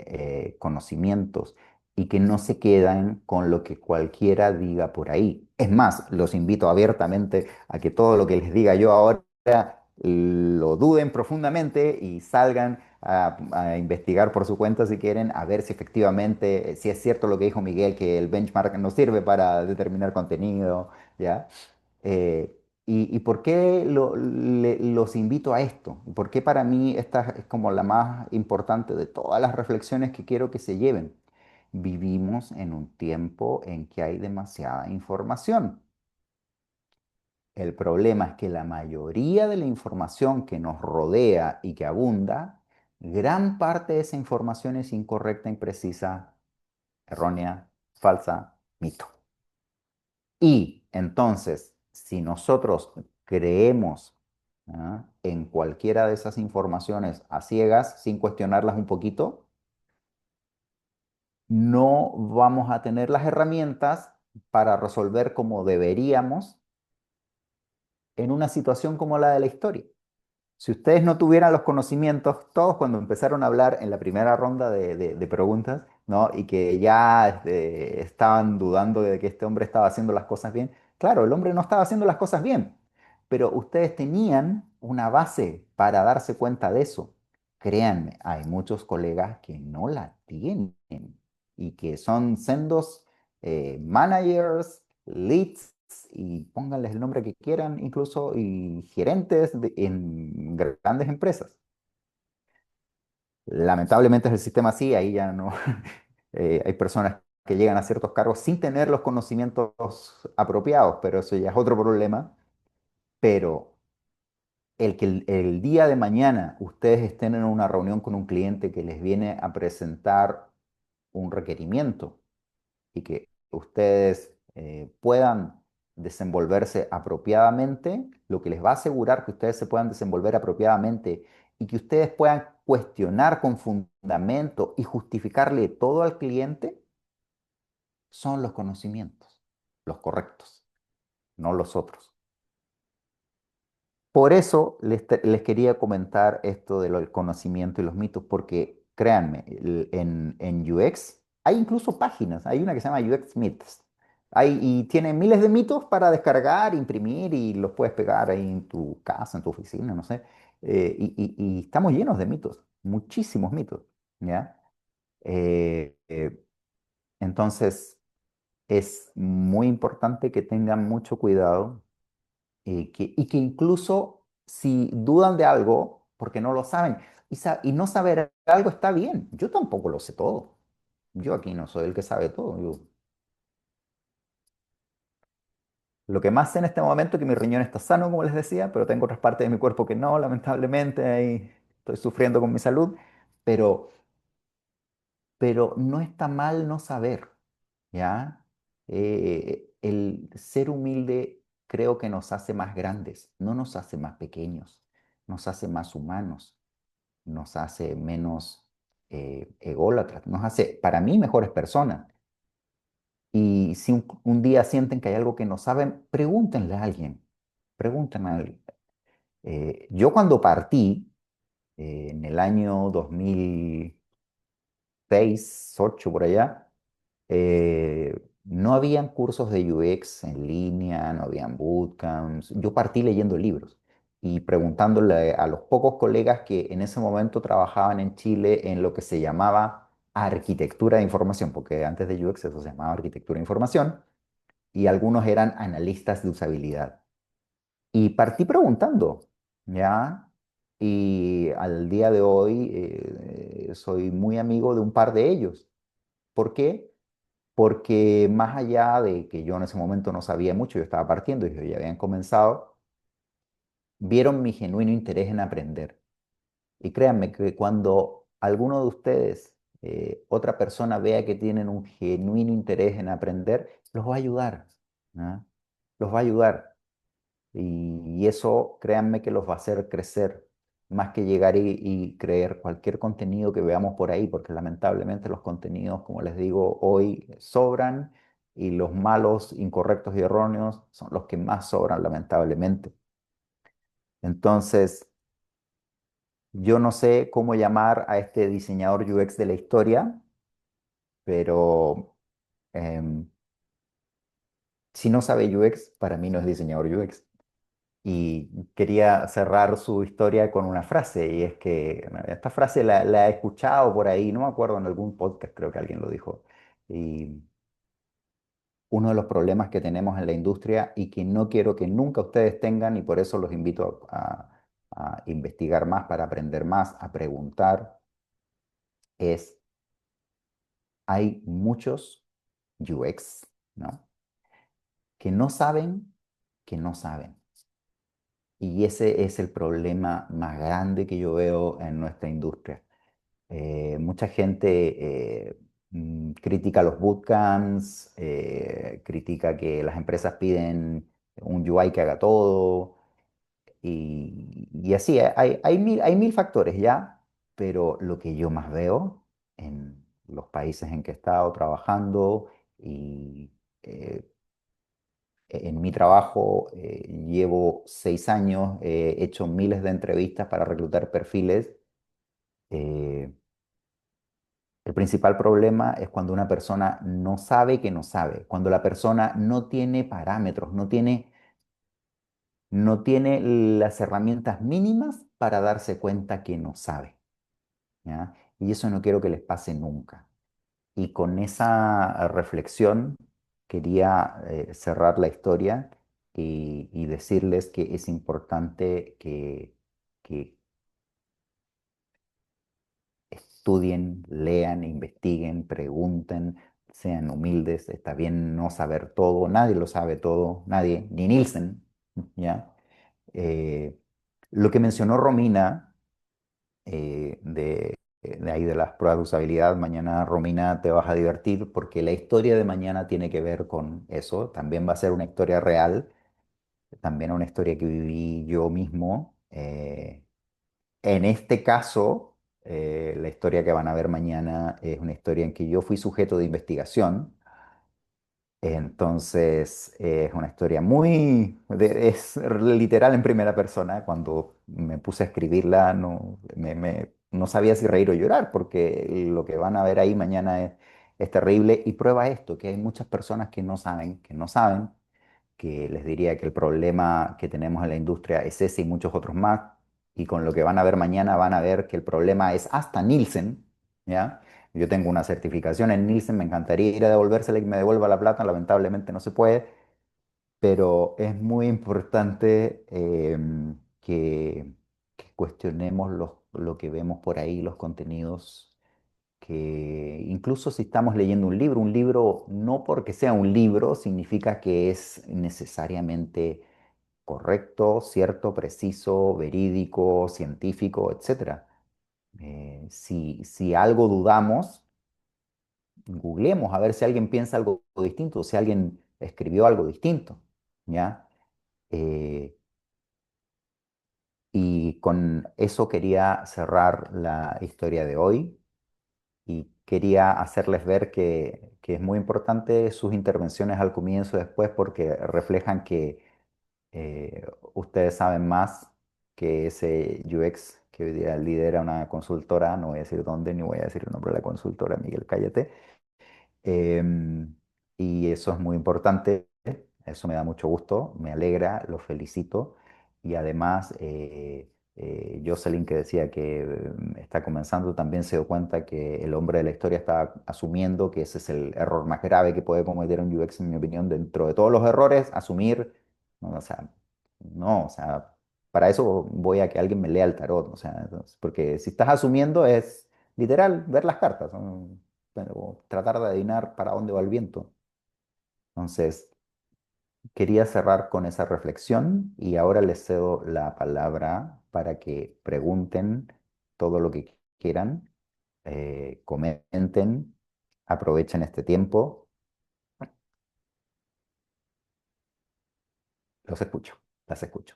conocimientos y que no se quedan con lo que cualquiera diga por ahí. Es más, los invito abiertamente a que todo lo que les diga yo ahora lo duden profundamente y salgan a investigar por su cuenta si quieren, a ver si efectivamente, si es cierto lo que dijo Miguel, que el benchmark no sirve para determinar contenido, ¿ya? ¿Y por qué los invito a esto? ¿Por qué para mí esta es como la más importante de todas las reflexiones que quiero que se lleven? Vivimos en un tiempo en que hay demasiada información. El problema es que la mayoría de la información que nos rodea y que abunda gran parte de esa información es incorrecta, imprecisa, errónea, falsa, mito. Y entonces, si nosotros creemos en cualquiera de esas informaciones a ciegas, sin cuestionarlas un poquito, no vamos a tener las herramientas para resolver como deberíamos en una situación como la de la historia. Si ustedes no tuvieran los conocimientos, todos cuando empezaron a hablar en la primera ronda de preguntas, ¿no? Y que ya estaban dudando de que este hombre estaba haciendo las cosas bien, claro, el hombre no estaba haciendo las cosas bien, pero ustedes tenían una base para darse cuenta de eso. Créanme, hay muchos colegas que no la tienen y que son sendos managers, leads y pónganles el nombre que quieran, incluso y gerentes en grandes empresas. Lamentablemente es el sistema así, ahí ya no hay personas que llegan a ciertos cargos sin tener los conocimientos apropiados, pero eso ya es otro problema. Pero el que el día de mañana ustedes estén en una reunión con un cliente que les viene a presentar un requerimiento y que ustedes puedan desenvolverse apropiadamente, lo que les va a asegurar que ustedes se puedan desenvolver apropiadamente y que ustedes puedan cuestionar con fundamento y justificarle todo al cliente, son los conocimientos, los correctos, no los otros. Por eso les quería comentar esto del conocimiento y los mitos, porque créanme, en UX hay incluso páginas, hay una que se llama UX Myths, y tiene miles de mitos para descargar, imprimir y los puedes pegar ahí en tu casa, en tu oficina, no sé. Y estamos llenos de mitos, muchísimos mitos, ¿ya? Eh, eh, entonces, es muy importante que tengan mucho cuidado y que incluso si dudan de algo, porque no lo saben, y no saber algo está bien. Yo tampoco lo sé todo. Yo aquí no soy el que sabe todo. Lo que más sé en este momento es que mi riñón está sano, como les decía, pero tengo otras partes de mi cuerpo que no, lamentablemente, ahí estoy sufriendo con mi salud, pero, pero no está mal no saber, ¿ya? El ser humilde creo que nos hace más grandes, no nos hace más pequeños, nos hace más humanos, nos hace menos ególatras, nos hace, para mí, mejores personas. Y si un día sienten que hay algo que no saben, pregúntenle a alguien, pregúntenle a alguien. Yo cuando partí, en el año 2006, 2008 por allá, no habían cursos de UX en línea, no habían bootcamps. Yo partí leyendo libros y preguntándole a los pocos colegas que en ese momento trabajaban en Chile en lo que se llamaba arquitectura de información, porque antes de UX eso se llamaba arquitectura de información, y algunos eran analistas de usabilidad. Y partí preguntando, ¿ya? Y al día de hoy soy muy amigo de un par de ellos. ¿Por qué? Porque más allá de que yo en ese momento no sabía mucho, yo estaba partiendo y ellos ya habían comenzado, vieron mi genuino interés en aprender. Y créanme que cuando alguno de ustedes, otra persona vea que tienen un genuino interés en aprender, los va a ayudar, ¿no? Los va a ayudar. Y eso, créanme que los va a hacer crecer, más que llegar y creer cualquier contenido que veamos por ahí, porque lamentablemente los contenidos, como les digo, hoy sobran y los malos, incorrectos y erróneos son los que más sobran, lamentablemente. Entonces, yo no sé cómo llamar a este diseñador UX de la historia, pero em, si no sabe UX, para mí no es diseñador UX. Y quería cerrar su historia con una frase, y es que bueno, esta frase la he escuchado por ahí, no me acuerdo, en algún podcast creo que alguien lo dijo. Y uno de los problemas que tenemos en la industria y que no quiero que nunca ustedes tengan, y por eso los invito a investigar más, para aprender más, a preguntar, es, hay muchos UX, ¿no? Que no saben que no saben. Y ese es el problema más grande que yo veo en nuestra industria. Mucha gente critica los bootcamps, critica que las empresas piden un UI que haga todo y así, hay mil factores ya, pero lo que yo más veo en los países en que he estado trabajando y eh, en mi trabajo llevo 6 años, he hecho miles de entrevistas para reclutar perfiles. eh, el principal problema es cuando una persona no sabe que no sabe, cuando la persona no tiene parámetros, no tiene las herramientas mínimas para darse cuenta que no sabe, ¿ya? Y eso no quiero que les pase nunca. Y con esa reflexión quería cerrar la historia y decirles que es importante que estudien, lean, investiguen, pregunten, sean humildes. Está bien no saber todo, nadie lo sabe todo, nadie, ni Nielsen, ¿ya? Eh, lo que mencionó Romina de ahí de las pruebas de usabilidad, mañana Romina te vas a divertir porque la historia de mañana tiene que ver con eso. También va a ser una historia real, también una historia que viví yo mismo. En este caso, la historia que van a ver mañana es una historia en que yo fui sujeto de investigación. Entonces, es una historia es literal en primera persona. Cuando me puse a escribirla, no sabía si reír o llorar, porque lo que van a ver ahí mañana es terrible. Y prueba esto, que hay muchas personas que no saben, que les diría que el problema que tenemos en la industria es ese y muchos otros más. Y con lo que van a ver mañana van a ver que el problema es hasta Nielsen, ¿ya? Yo tengo una certificación en Nielsen, me encantaría ir a devolvérsela y que me devuelva la plata, lamentablemente no se puede, pero es muy importante que cuestionemos lo que vemos por ahí, los contenidos, que incluso si estamos leyendo un libro no porque sea un libro significa que es necesariamente correcto, cierto, preciso, verídico, científico, etcétera. Si algo dudamos, googleemos a ver si alguien piensa algo distinto, si alguien escribió algo distinto, ¿ya? Eh, y con eso quería cerrar la historia de hoy y quería hacerles ver que es muy importante sus intervenciones al comienzo y después porque reflejan que ustedes saben más que ese UX que hoy día lidera una consultora, no voy a decir dónde ni voy a decir el nombre de la consultora, Miguel, cállate. Em, y eso es muy importante, eso me da mucho gusto, me alegra, lo felicito. Y además, Jocelyn, que decía que está comenzando, también se dio cuenta que el hombre de la historia está asumiendo que ese es el error más grave que puede cometer un UX, en mi opinión, dentro de todos los errores, asumir, ¿no? O sea, no, o sea, para eso voy a que alguien me lea el tarot, o sea, porque si estás asumiendo es literal ver las cartas, ¿no? Pero tratar de adivinar para dónde va el viento. Entonces, quería cerrar con esa reflexión y ahora les cedo la palabra para que pregunten todo lo que quieran, comenten, aprovechen este tiempo. Los escucho, las escucho.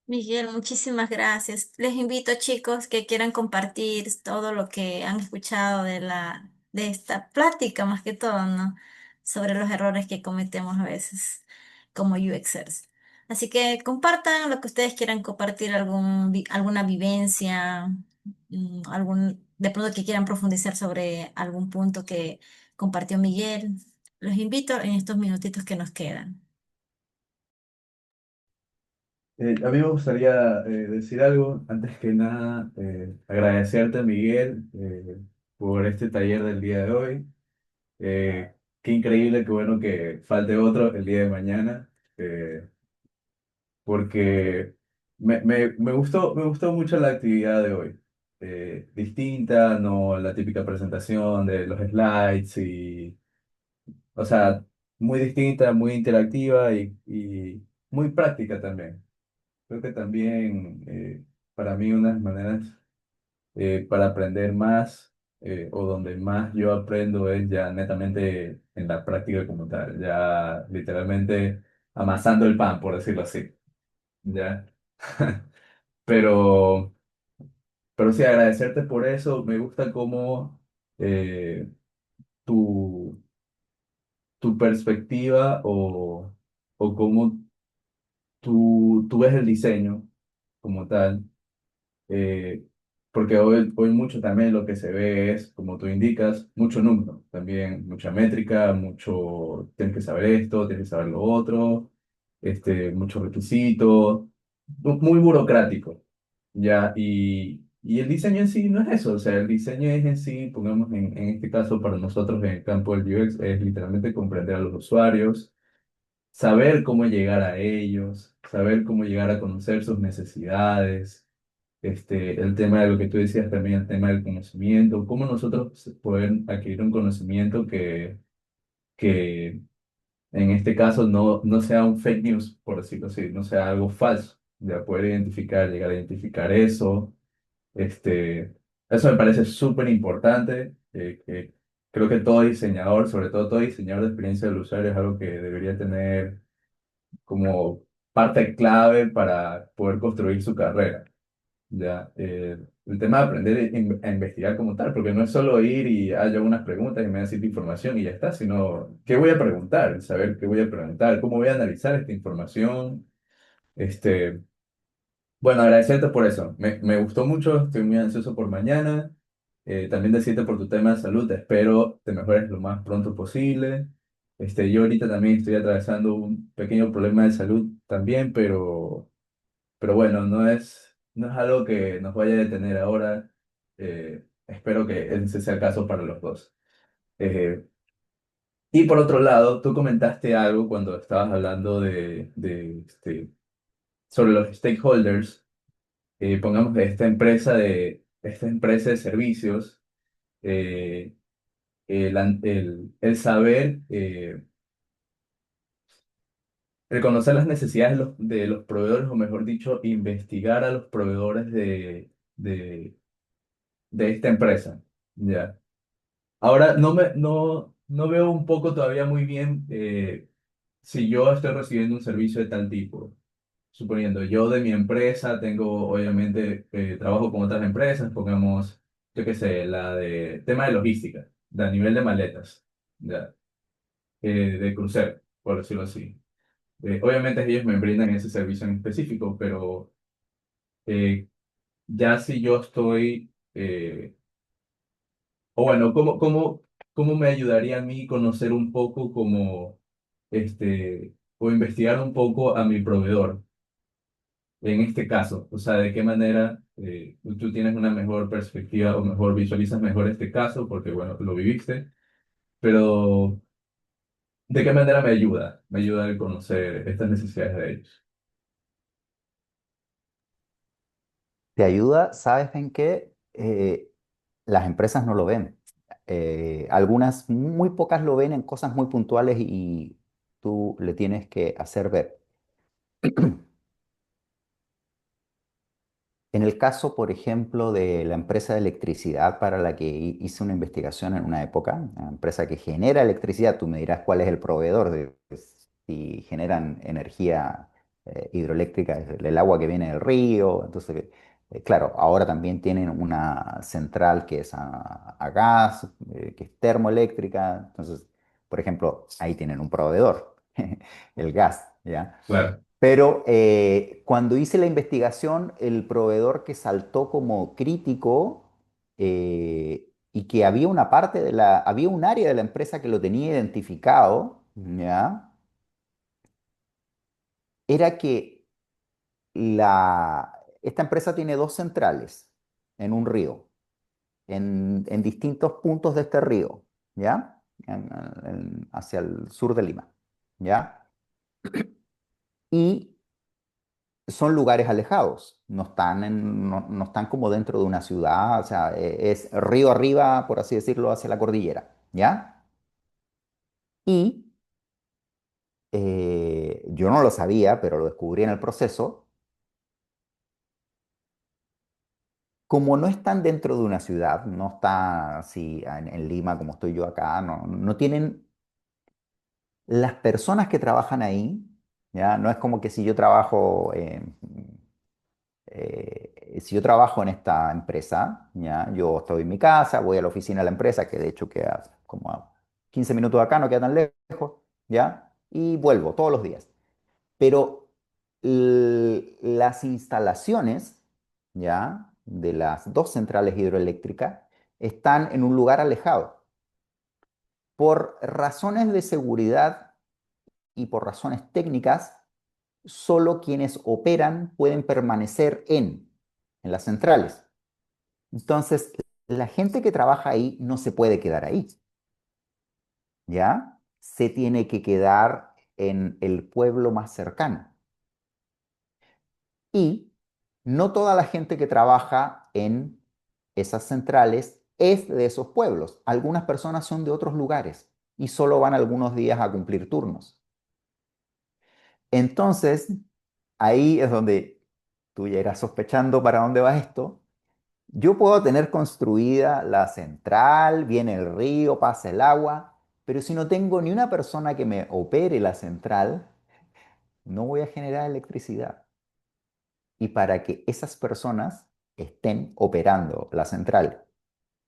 Miguel, muchísimas gracias. Les invito, chicos, que quieran compartir todo lo que han escuchado de esta plática, más que todo, ¿no? Sobre los errores que cometemos a veces como UXers. Así que compartan lo que ustedes quieran compartir, alguna vivencia, de pronto que quieran profundizar sobre algún punto que compartió Miguel. Los invito en estos minutitos que nos quedan. A mí me gustaría decir algo, antes que nada, agradecerte, Miguel, por este taller del día de hoy. Qué increíble, qué bueno que falte otro el día de mañana, porque me gustó mucho la actividad de hoy. Distinta, no la típica presentación de los slides, o sea, muy distinta, muy interactiva y muy práctica también. Creo que también para mí unas maneras para aprender más o donde más yo aprendo es ya netamente en la práctica como tal, ya literalmente amasando el pan, por decirlo así, ¿ya? Pero, pero sí, agradecerte por eso. Me gusta cómo eh, tu, tu perspectiva o cómo tú ves el diseño como tal. eh, Porque hoy mucho también lo que se ve es, como tú indicas, mucho número, también mucha métrica, mucho, tienes que saber esto, tienes que saber lo otro, muchos requisitos, muy burocrático, ¿ya? Y el diseño en sí no es eso, o sea, el diseño es en sí, pongamos en este caso para nosotros en el campo del UX, es literalmente comprender a los usuarios, saber cómo llegar a ellos, saber cómo llegar a conocer sus necesidades, el tema de lo que tú decías también, el tema del conocimiento, cómo nosotros poder adquirir un conocimiento que en este caso no sea un fake news, por decirlo así, no sea algo falso, de poder identificar, llegar a identificar eso. Eso me parece súper importante, que creo que todo diseñador, sobre todo todo diseñador de experiencia del usuario, es algo que debería tener como parte clave para poder construir su carrera. Ya, el tema de aprender a investigar como tal, porque no es solo ir y yo hago unas preguntas y me dan cierta información y ya está, sino qué voy a preguntar, saber qué voy a preguntar, cómo voy a analizar esta información. Este, bueno, agradecerte por eso. Me gustó mucho, estoy muy ansioso por mañana. También decirte por tu tema de salud, espero te mejores lo más pronto posible. Yo ahorita también estoy atravesando un pequeño problema de salud también, pero bueno, no es algo que nos vaya a detener ahora. Espero que ese sea el caso para los dos. Eh, y por otro lado, tú comentaste algo cuando estabas hablando sobre los stakeholders, pongamos de esta empresa de servicios, eh, el saber reconocer las necesidades de los proveedores, o mejor dicho, investigar a los proveedores de esta empresa. ¿Ya? Ahora, no veo un poco todavía muy bien si yo estoy recibiendo un servicio de tal tipo. Suponiendo, yo de mi empresa tengo, obviamente, trabajo con otras empresas, pongamos, yo qué sé, la de tema de logística, a nivel de maletas, ¿ya? De crucero, por decirlo así. Obviamente ellos me brindan ese servicio en específico, pero eh, ya si yo estoy o bueno, ¿cómo me ayudaría a mí conocer un poco o investigar un poco a mi proveedor en este caso? O sea, ¿de qué manera tú tienes una mejor perspectiva o mejor visualizas mejor este caso? Porque, bueno, lo viviste, pero ¿de qué manera me ayuda? Me ayuda a conocer estas necesidades de ellos. Te ayuda, ¿sabes en qué? Las empresas no lo ven. Algunas, muy pocas lo ven en cosas muy puntuales y tú le tienes que hacer ver. En el caso, por ejemplo, de la empresa de electricidad para la que hice una investigación en una época, una empresa que genera electricidad, tú me dirás cuál es el proveedor de si generan energía hidroeléctrica, es el agua que viene del río. Entonces, claro, ahora también tienen una central que es a gas, que es termoeléctrica. Entonces, por ejemplo, ahí tienen un proveedor, el gas, ¿ya? Claro, Pero cuando hice la investigación, el proveedor que saltó como crítico y que había una parte había un área de la empresa que lo tenía identificado, ¿ya? Era que esta empresa tiene dos centrales en un río, en distintos puntos de este río, ¿ya? Hacia el sur de Lima, ¿ya? Y son lugares alejados, no están como dentro de una ciudad, o sea, es río arriba, por así decirlo, hacia la cordillera, ¿ya? Y yo no lo sabía, pero lo descubrí en el proceso, como no están dentro de una ciudad, no está así en Lima como estoy yo acá, no tienen las personas que trabajan ahí, ¿ya? No es como que si yo trabajo en esta empresa, ¿ya? Yo estoy en mi casa, voy a la oficina de la empresa, que de hecho queda como a 15 minutos de acá, no queda tan lejos, ¿ya? Y vuelvo todos los días. Pero las instalaciones, ¿ya? De las dos centrales hidroeléctricas están en un lugar alejado. Por razones de seguridad y por razones técnicas, solo quienes operan pueden permanecer en las centrales. Entonces, la gente que trabaja ahí no se puede quedar ahí, ¿ya? Se tiene que quedar en el pueblo más cercano. Y no toda la gente que trabaja en esas centrales es de esos pueblos. Algunas personas son de otros lugares y solo van algunos días a cumplir turnos. Entonces, ahí es donde tú ya irás sospechando para dónde va esto. Yo puedo tener construida la central, viene el río, pasa el agua, pero si no tengo ni una persona que me opere la central, no voy a generar electricidad. Y para que esas personas estén operando la central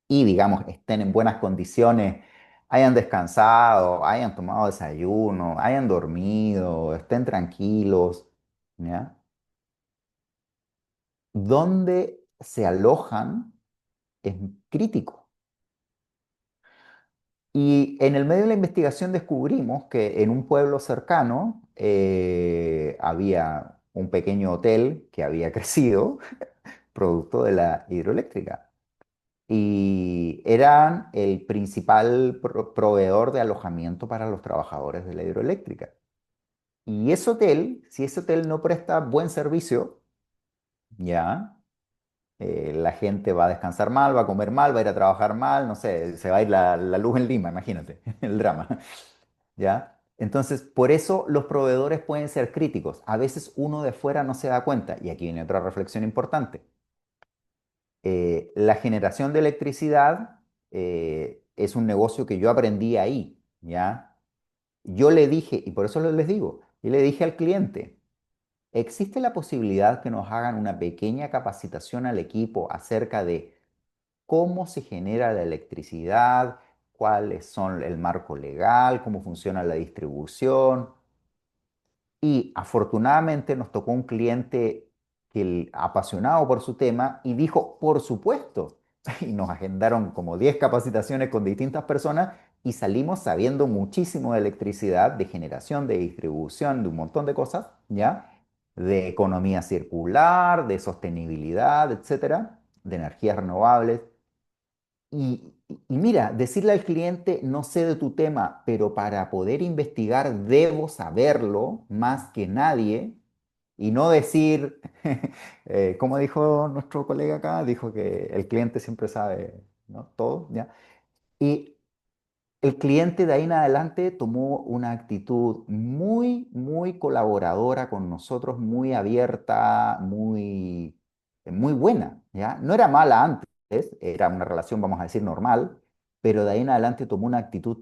y, digamos, estén en buenas condiciones, hayan descansado, hayan tomado desayuno, hayan dormido, estén tranquilos, ¿ya? Dónde se alojan es crítico. Y en el medio de la investigación descubrimos que en un pueblo cercano había un pequeño hotel que había crecido producto de la hidroeléctrica. Y eran el principal proveedor de alojamiento para los trabajadores de la hidroeléctrica. Y ese hotel, si ese hotel no presta buen servicio, ya, la gente va a descansar mal, va a comer mal, va a ir a trabajar mal, no sé, se va a ir la luz en Lima, imagínate, el drama, ¿ya? Entonces, por eso los proveedores pueden ser críticos. A veces uno de fuera no se da cuenta. Y aquí viene otra reflexión importante. La generación de electricidad es un negocio que yo aprendí ahí, ¿ya? Yo le dije, y por eso les digo, yo le dije al cliente, ¿existe la posibilidad que nos hagan una pequeña capacitación al equipo acerca de cómo se genera la electricidad, cuáles son el marco legal, cómo funciona la distribución? Y afortunadamente nos tocó un cliente apasionado por su tema y dijo, por supuesto. Y nos agendaron como 10 capacitaciones con distintas personas y salimos sabiendo muchísimo de electricidad, de generación, de distribución, de un montón de cosas, ¿ya? De economía circular, de sostenibilidad, etcétera, de energías renovables. Y mira, decirle al cliente, no sé de tu tema, pero para poder investigar debo saberlo más que nadie y no decir, como dijo nuestro colega acá, dijo que el cliente siempre sabe, ¿no? Todo, ¿ya? Y el cliente de ahí en adelante tomó una actitud muy, muy colaboradora con nosotros, muy abierta, muy buena, ¿ya? No era mala antes, era una relación, vamos a decir, normal, pero de ahí en adelante tomó una actitud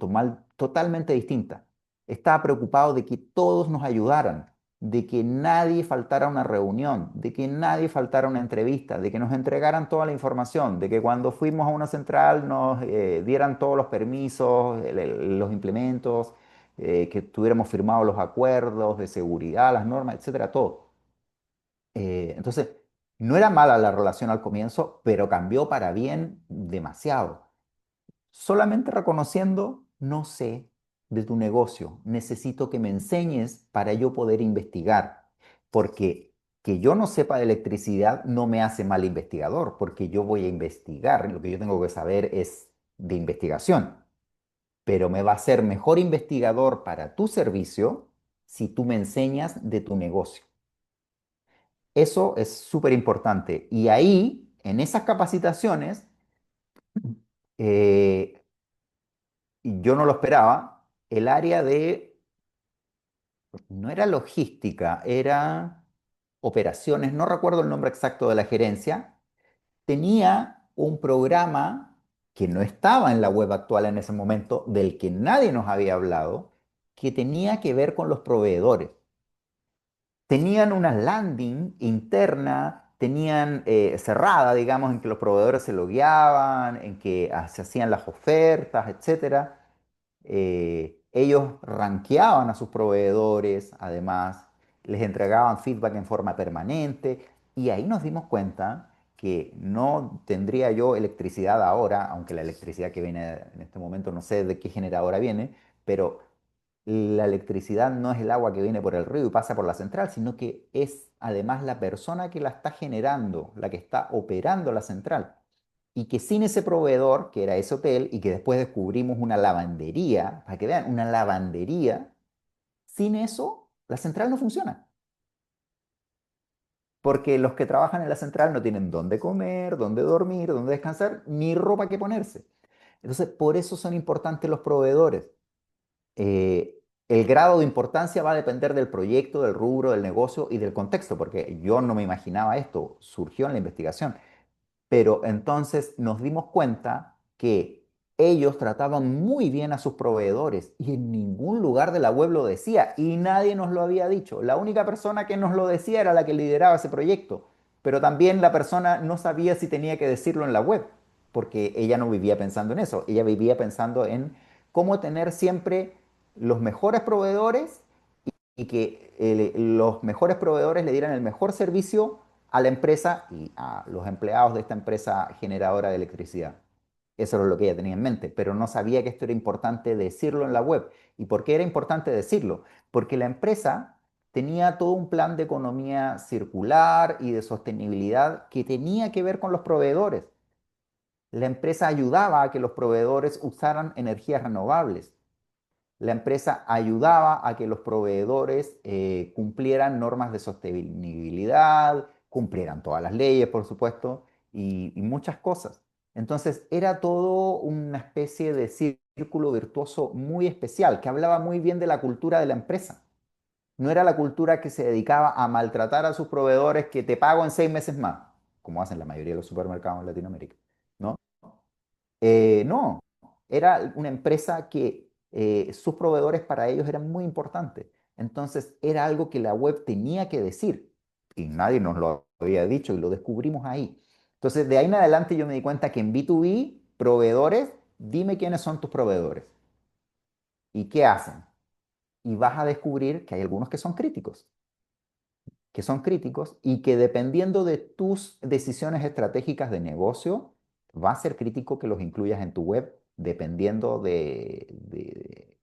totalmente distinta. Estaba preocupado de que todos nos ayudaran, de que nadie faltara a una reunión, de que nadie faltara a una entrevista, de que nos entregaran toda la información, de que cuando fuimos a una central nos dieran todos los permisos, los implementos, que tuviéramos firmados los acuerdos de seguridad, las normas, etcétera, todo. Entonces, no era mala la relación al comienzo, pero cambió para bien demasiado. Solamente reconociendo, no sé de tu negocio, necesito que me enseñes para yo poder investigar, porque que yo no sepa de electricidad no me hace mal investigador, porque yo voy a investigar, lo que yo tengo que saber es de investigación, pero me va a hacer mejor investigador para tu servicio si tú me enseñas de tu negocio. Eso es súper importante. Y ahí, en esas capacitaciones, eh, y yo no lo esperaba, el área no era logística, era operaciones, no recuerdo el nombre exacto de la gerencia, tenía un programa que no estaba en la web actual en ese momento, del que nadie nos había hablado, que tenía que ver con los proveedores. Tenían una landing interna, tenían cerrada, digamos, en que los proveedores se logueaban, en que se hacían las ofertas, etcétera. Ellos rankeaban a sus proveedores, además, les entregaban feedback en forma permanente y ahí nos dimos cuenta que no tendría yo electricidad ahora, aunque la electricidad que viene en este momento no sé de qué generadora viene, pero la electricidad no es el agua que viene por el río y pasa por la central, sino que es además la persona que la está generando, la que está operando la central. Y que sin ese proveedor, que era ese hotel, y que después descubrimos una lavandería, para que vean, una lavandería, sin eso la central no funciona. Porque los que trabajan en la central no tienen dónde comer, dónde dormir, dónde descansar, ni ropa que ponerse. Entonces, por eso son importantes los proveedores. El grado de importancia va a depender del proyecto, del rubro, del negocio y del contexto, porque yo no me imaginaba esto, surgió en la investigación. Pero entonces nos dimos cuenta que ellos trataban muy bien a sus proveedores y en ningún lugar de la web lo decía y nadie nos lo había dicho. La única persona que nos lo decía era la que lideraba ese proyecto, pero también la persona no sabía si tenía que decirlo en la web, porque ella no vivía pensando en eso, ella vivía pensando en cómo tener siempre los mejores proveedores y que los mejores proveedores le dieran el mejor servicio a la empresa y a los empleados de esta empresa generadora de electricidad. Eso era lo que ella tenía en mente, pero no sabía que esto era importante decirlo en la web. ¿Y por qué era importante decirlo? Porque la empresa tenía todo un plan de economía circular y de sostenibilidad que tenía que ver con los proveedores. La empresa ayudaba a que los proveedores usaran energías renovables. La empresa ayudaba a que los proveedores cumplieran normas de sostenibilidad, cumplieran todas las leyes, por supuesto, y muchas cosas. Entonces era todo una especie de círculo virtuoso muy especial, que hablaba muy bien de la cultura de la empresa. No era la cultura que se dedicaba a maltratar a sus proveedores que te pago en 6 meses más, como hacen la mayoría de los supermercados en Latinoamérica, ¿no? No, era una empresa que sus proveedores para ellos eran muy importantes. Entonces era algo que la web tenía que decir y nadie nos lo había dicho y lo descubrimos ahí. Entonces de ahí en adelante yo me di cuenta que en B2B, proveedores, dime quiénes son tus proveedores y qué hacen. Y vas a descubrir que hay algunos que son críticos y que dependiendo de tus decisiones estratégicas de negocio, va a ser crítico que los incluyas en tu web dependiendo de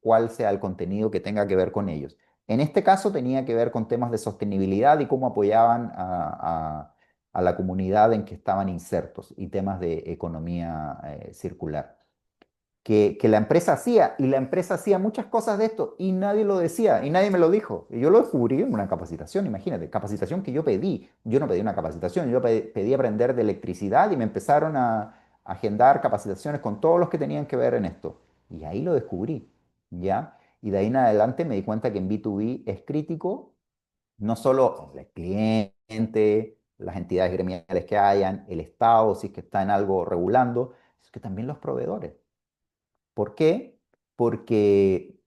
cuál sea el contenido que tenga que ver con ellos. En este caso tenía que ver con temas de sostenibilidad y cómo apoyaban a la comunidad en que estaban insertos y temas de economía circular que la empresa hacía, y la empresa hacía muchas cosas de esto, y nadie lo decía, y nadie me lo dijo. Y yo lo descubrí en una capacitación, imagínate, capacitación que yo pedí. Yo no pedí una capacitación, yo pedí aprender de electricidad y me empezaron a agendar capacitaciones con todos los que tenían que ver en esto. Y ahí lo descubrí, ¿ya? Y de ahí en adelante me di cuenta que en B2B es crítico, no solo el cliente, las entidades gremiales que hayan, el Estado, si es que está en algo regulando, es que también los proveedores. ¿Por qué? Porque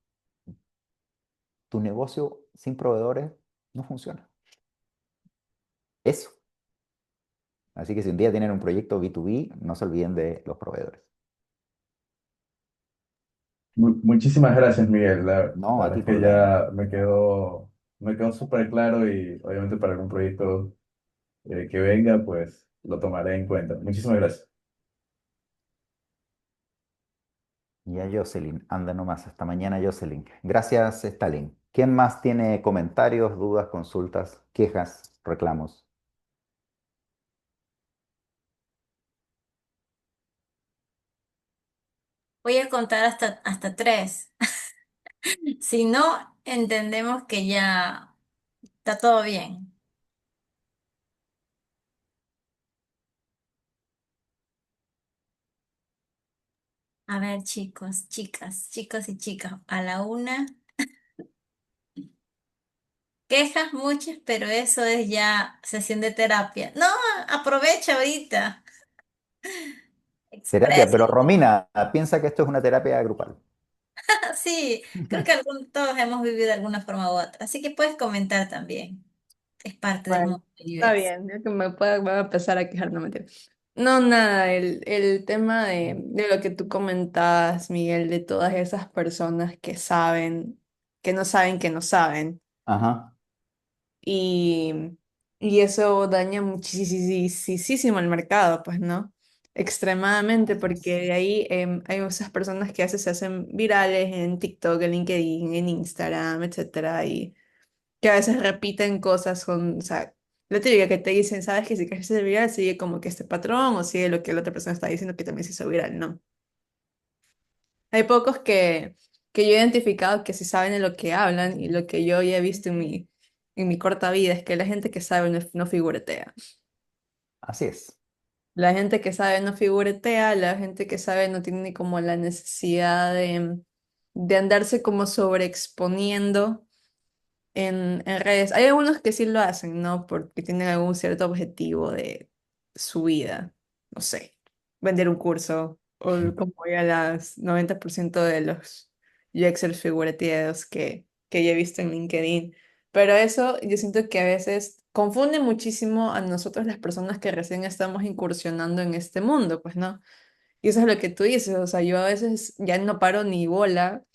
tu negocio sin proveedores no funciona. Eso. Así que si un día tienen un proyecto B2B, no se olviden de los proveedores. Muchísimas gracias, Miguel. No, La a verdad ti es por que venir. ya me quedó súper claro y obviamente para algún proyecto que venga, pues lo tomaré en cuenta. Muchísimas gracias. Y a Jocelyn, anda nomás. Hasta mañana, Jocelyn. Gracias, Stalin. ¿Quién más tiene comentarios, dudas, consultas, quejas, reclamos? Voy a contar hasta tres. Si no, entendemos que ya está todo bien. A ver, chicos, chicas, chicos y chicas, a la una. quejas muchas, pero eso es ya sesión de terapia. No, aprovecha ahorita. Terapia, Expresa. pero Romina, piensa que esto es una terapia grupal. Sí, creo que todos hemos vivido de alguna forma u otra. Así que puedes comentar también. Es parte del Bueno, mundo del está UX. bien, ya que me voy a empezar a quejar, no mentira. No, nada, el tema de lo que tú comentabas, Miguel, de todas esas personas que saben, que no saben que no saben. Ajá. Y, y eso daña muchísimo el mercado, pues, ¿no? Extremadamente, Así porque es. de ahí hay esas personas que a veces se hacen virales en TikTok, en LinkedIn, en Instagram, etcétera, y que a veces repiten cosas con, o sea, la típica que te dicen, sabes que si quieres ser viral, sigue como que este patrón o sigue lo que la otra persona está diciendo que también se hizo viral, ¿no? Hay pocos que yo he identificado que sí saben de lo que hablan y lo que yo ya he visto en mi corta vida es que la gente que sabe no figuretea. Así es. La gente que sabe no figuretea, la gente que sabe no tiene como la necesidad de andarse como sobreexponiendo en redes. Hay algunos que sí lo hacen, ¿no? Porque tienen algún cierto objetivo de su vida. No sé, vender un curso o como ya las 90% de los UXers figurativos que yo he visto en LinkedIn. Pero eso yo siento que a veces confunde muchísimo a nosotros las personas que recién estamos incursionando en este mundo, pues, ¿no? Y eso es lo que tú dices, o sea, yo a veces ya no paro ni bola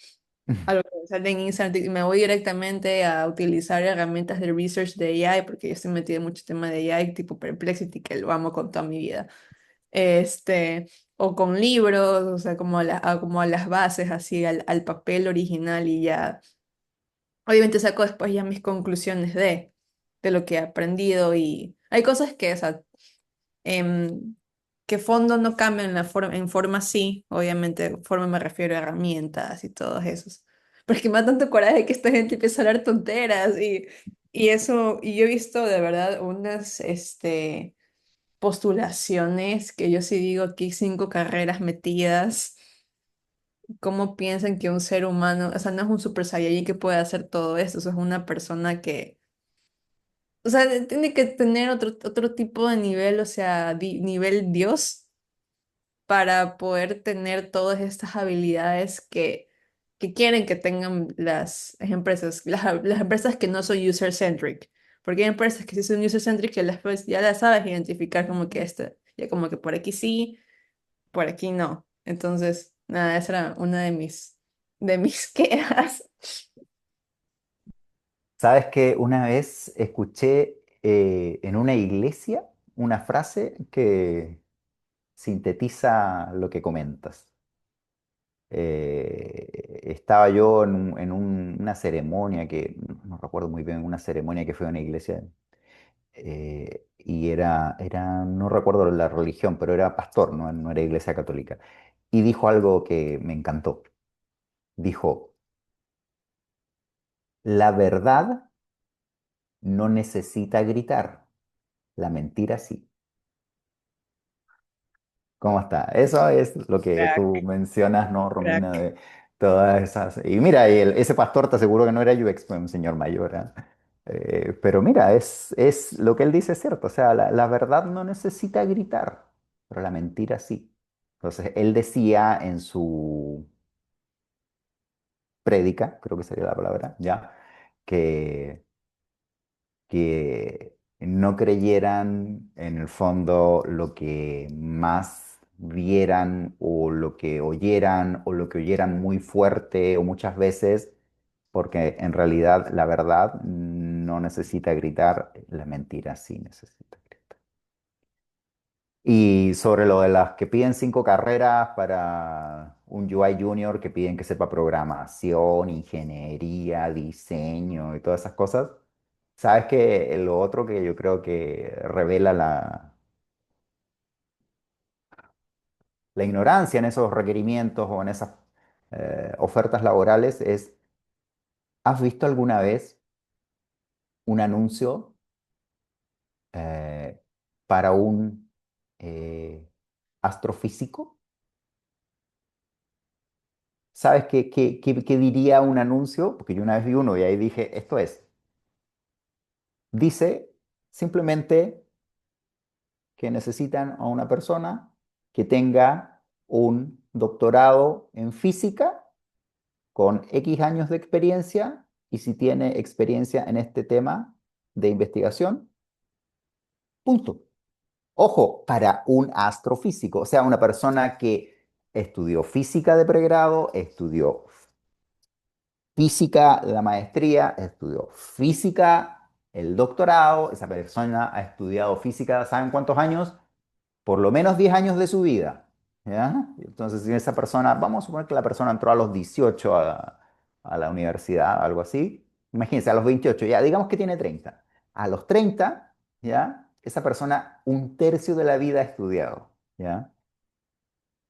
a lo que me sale en Instagram, y me voy directamente a utilizar herramientas de research de AI, porque yo estoy metida en mucho tema de AI, tipo Perplexity, que lo amo con toda mi vida. Este, o con libros, o sea, como a las bases, así, al papel original y ya. Obviamente saco después ya mis conclusiones de lo que he aprendido y hay cosas que, o sea, em, que fondo no cambian en forma sí, obviamente, forma me refiero a herramientas y todos esos. Pero es que me da tanto coraje que esta gente empieza a hablar tonteras y eso, y yo he visto de verdad unas postulaciones que yo sí digo aquí 5 carreras metidas, cómo piensan que un ser humano, o sea, no es un super saiyajin que puede hacer todo esto, eso es una persona que o sea, tiene que tener otro tipo de nivel, o sea, nivel Dios, para poder tener todas estas habilidades que quieren que tengan las empresas, las empresas que no son user-centric. Porque hay empresas que sí son user-centric que pues, ya las sabes identificar como que ya como que por aquí sí, por aquí no. Entonces, nada, esa era una de mis quejas. ¿Sabes que una vez escuché en una iglesia una frase que sintetiza lo que comentas? Estaba yo una ceremonia que, no recuerdo muy bien, una ceremonia que fue en una iglesia y no recuerdo la religión, pero era pastor, no era iglesia católica. Y dijo algo que me encantó. Dijo, la verdad no necesita gritar, la mentira sí. ¿Cómo está? Eso es lo que tú Crack, mencionas, ¿no, Romina? crack. De todas esas. Y mira, ese pastor te aseguro que no era UX, fue un señor mayor, ¿ah? Pero mira, es lo que él dice es cierto. O sea, la verdad no necesita gritar, pero la mentira sí. Entonces, él decía en su prédica, creo que sería la palabra, ya, que que no creyeran en el fondo lo que más vieran o lo que oyeran muy fuerte o muchas veces, porque en realidad la verdad no necesita gritar, la mentira sí necesita gritar. Y sobre lo de las que piden 5 carreras para un UI junior, que piden que sepa programación, ingeniería, diseño y todas esas cosas, sabes que lo otro que yo creo que revela la ignorancia en esos requerimientos o en esas ofertas laborales es, ¿has visto alguna vez un anuncio eh, para un eh, astrofísico? ¿Sabes qué diría un anuncio? Porque yo una vez vi uno y ahí dije, esto es. Dice simplemente que necesitan a una persona que tenga un doctorado en física con X años de experiencia y si tiene experiencia en este tema de investigación, punto. Ojo, para un astrofísico, o sea, una persona que estudió física de pregrado, estudió física la maestría, estudió física el doctorado, esa persona ha estudiado física, ¿saben cuántos años? Por lo menos 10 años de su vida, ¿ya? Entonces, si esa persona, vamos a suponer que la persona entró a los 18 a la universidad, algo así, imagínense, a los 28, ya, digamos que tiene 30. A los 30, ¿ya? Esa persona un tercio de la vida ha estudiado, ¿ya?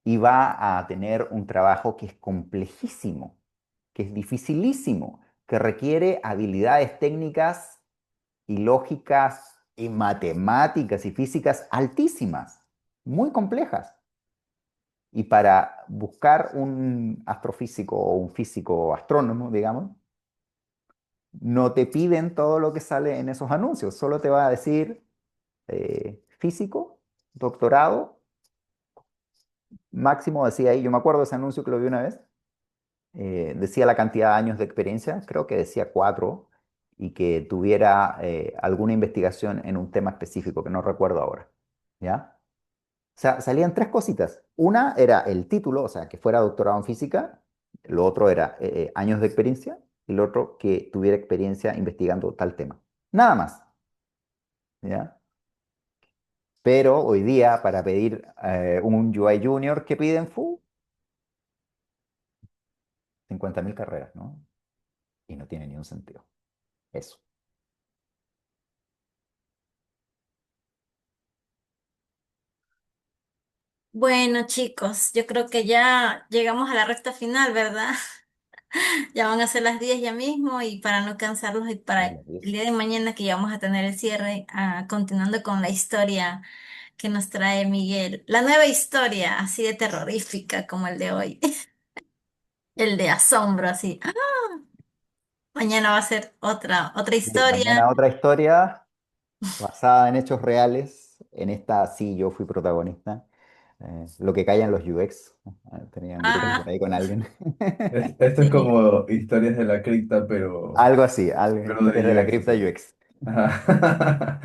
Y va a tener un trabajo que es complejísimo, que es dificilísimo, que requiere habilidades técnicas y lógicas y matemáticas y físicas altísimas, muy complejas. Y para buscar un astrofísico o un físico astrónomo, digamos, no te piden todo lo que sale en esos anuncios, solo te va a decir físico, doctorado, máximo decía ahí, yo me acuerdo de ese anuncio que lo vi una vez, decía la cantidad de años de experiencia, creo que decía 4, y que tuviera alguna investigación en un tema específico que no recuerdo ahora, ¿ya? O sea, salían tres cositas. Una era el título, o sea, que fuera doctorado en física. Lo otro era años de experiencia. Y lo otro que tuviera experiencia investigando tal tema. Nada más, ¿ya? Pero hoy día, para pedir un UI Junior, ¿qué piden? 50.000 carreras, ¿no? Y no tiene ni un sentido. Eso. Bueno, chicos, yo creo que ya llegamos a la recta final, ¿verdad? Ya van a ser las 10 ya mismo y para no cansarlos y para Ay, el la Dios. día de mañana que ya vamos a tener el cierre, continuando con la historia que nos trae Miguel. La nueva historia, así de terrorífica como el de hoy, el de asombro, así. Mañana va a ser otra Sí, historia. mañana otra historia basada en hechos reales. En esta sí yo fui protagonista. Lo que callan los UX. Tenían gritos por Ah, ahí con alguien. Esto es sí. como historias de la cripta, Algo así, algo, pero historias de de la UX, cripta sí. UX. Ajá.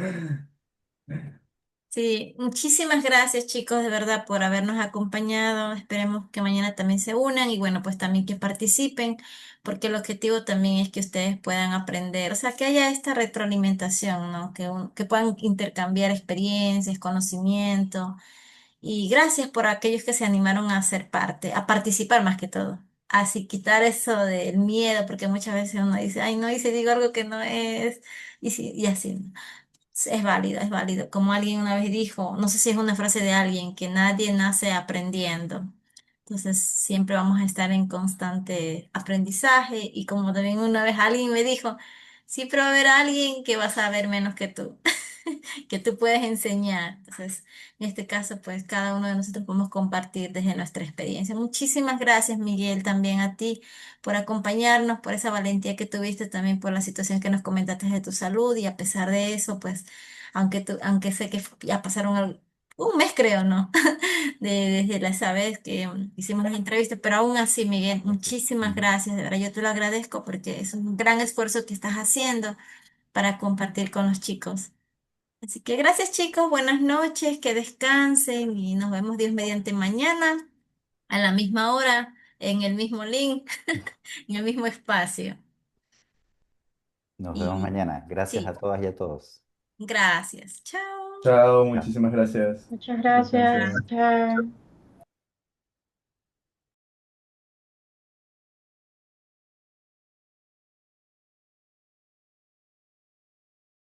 Sí, muchísimas gracias chicos de verdad por habernos acompañado. Esperemos que mañana también se unan y bueno, pues también que participen, porque el objetivo también es que ustedes puedan aprender, o sea, que haya esta retroalimentación, ¿no? Que puedan intercambiar experiencias, conocimiento. Y gracias por aquellos que se animaron a ser parte, a participar más que todo. Así quitar eso del miedo, porque muchas veces uno dice, ay, no, y si digo algo que no es, y así. ¿No? Es válido, es válido. Como alguien una vez dijo, no sé si es una frase de alguien, que nadie nace aprendiendo. Entonces siempre vamos a estar en constante aprendizaje y como también una vez alguien me dijo, siempre va a haber alguien que va a saber menos que tú, que tú puedes enseñar. Entonces, en este caso, pues cada uno de nosotros podemos compartir desde nuestra experiencia. Muchísimas gracias, Miguel, también a ti por acompañarnos, por esa valentía que tuviste, también por la situación que nos comentaste de tu salud y a pesar de eso, pues, aunque sé que ya pasaron un mes, creo, ¿no? Desde esa vez que hicimos las entrevistas, pero aún así, Miguel, muchísimas Ujú. gracias, de verdad, yo te lo agradezco porque es un gran esfuerzo que estás haciendo para compartir con los chicos. Así que gracias, chicos, buenas noches, que descansen y nos vemos Dios mediante mañana a la misma hora, en el mismo link, en el mismo espacio. Nos vemos Y mañana. Gracias a sí, todas y a todos. gracias. Chao. Chao, Chao. muchísimas gracias. Muchas gracias. Descansen. Chao.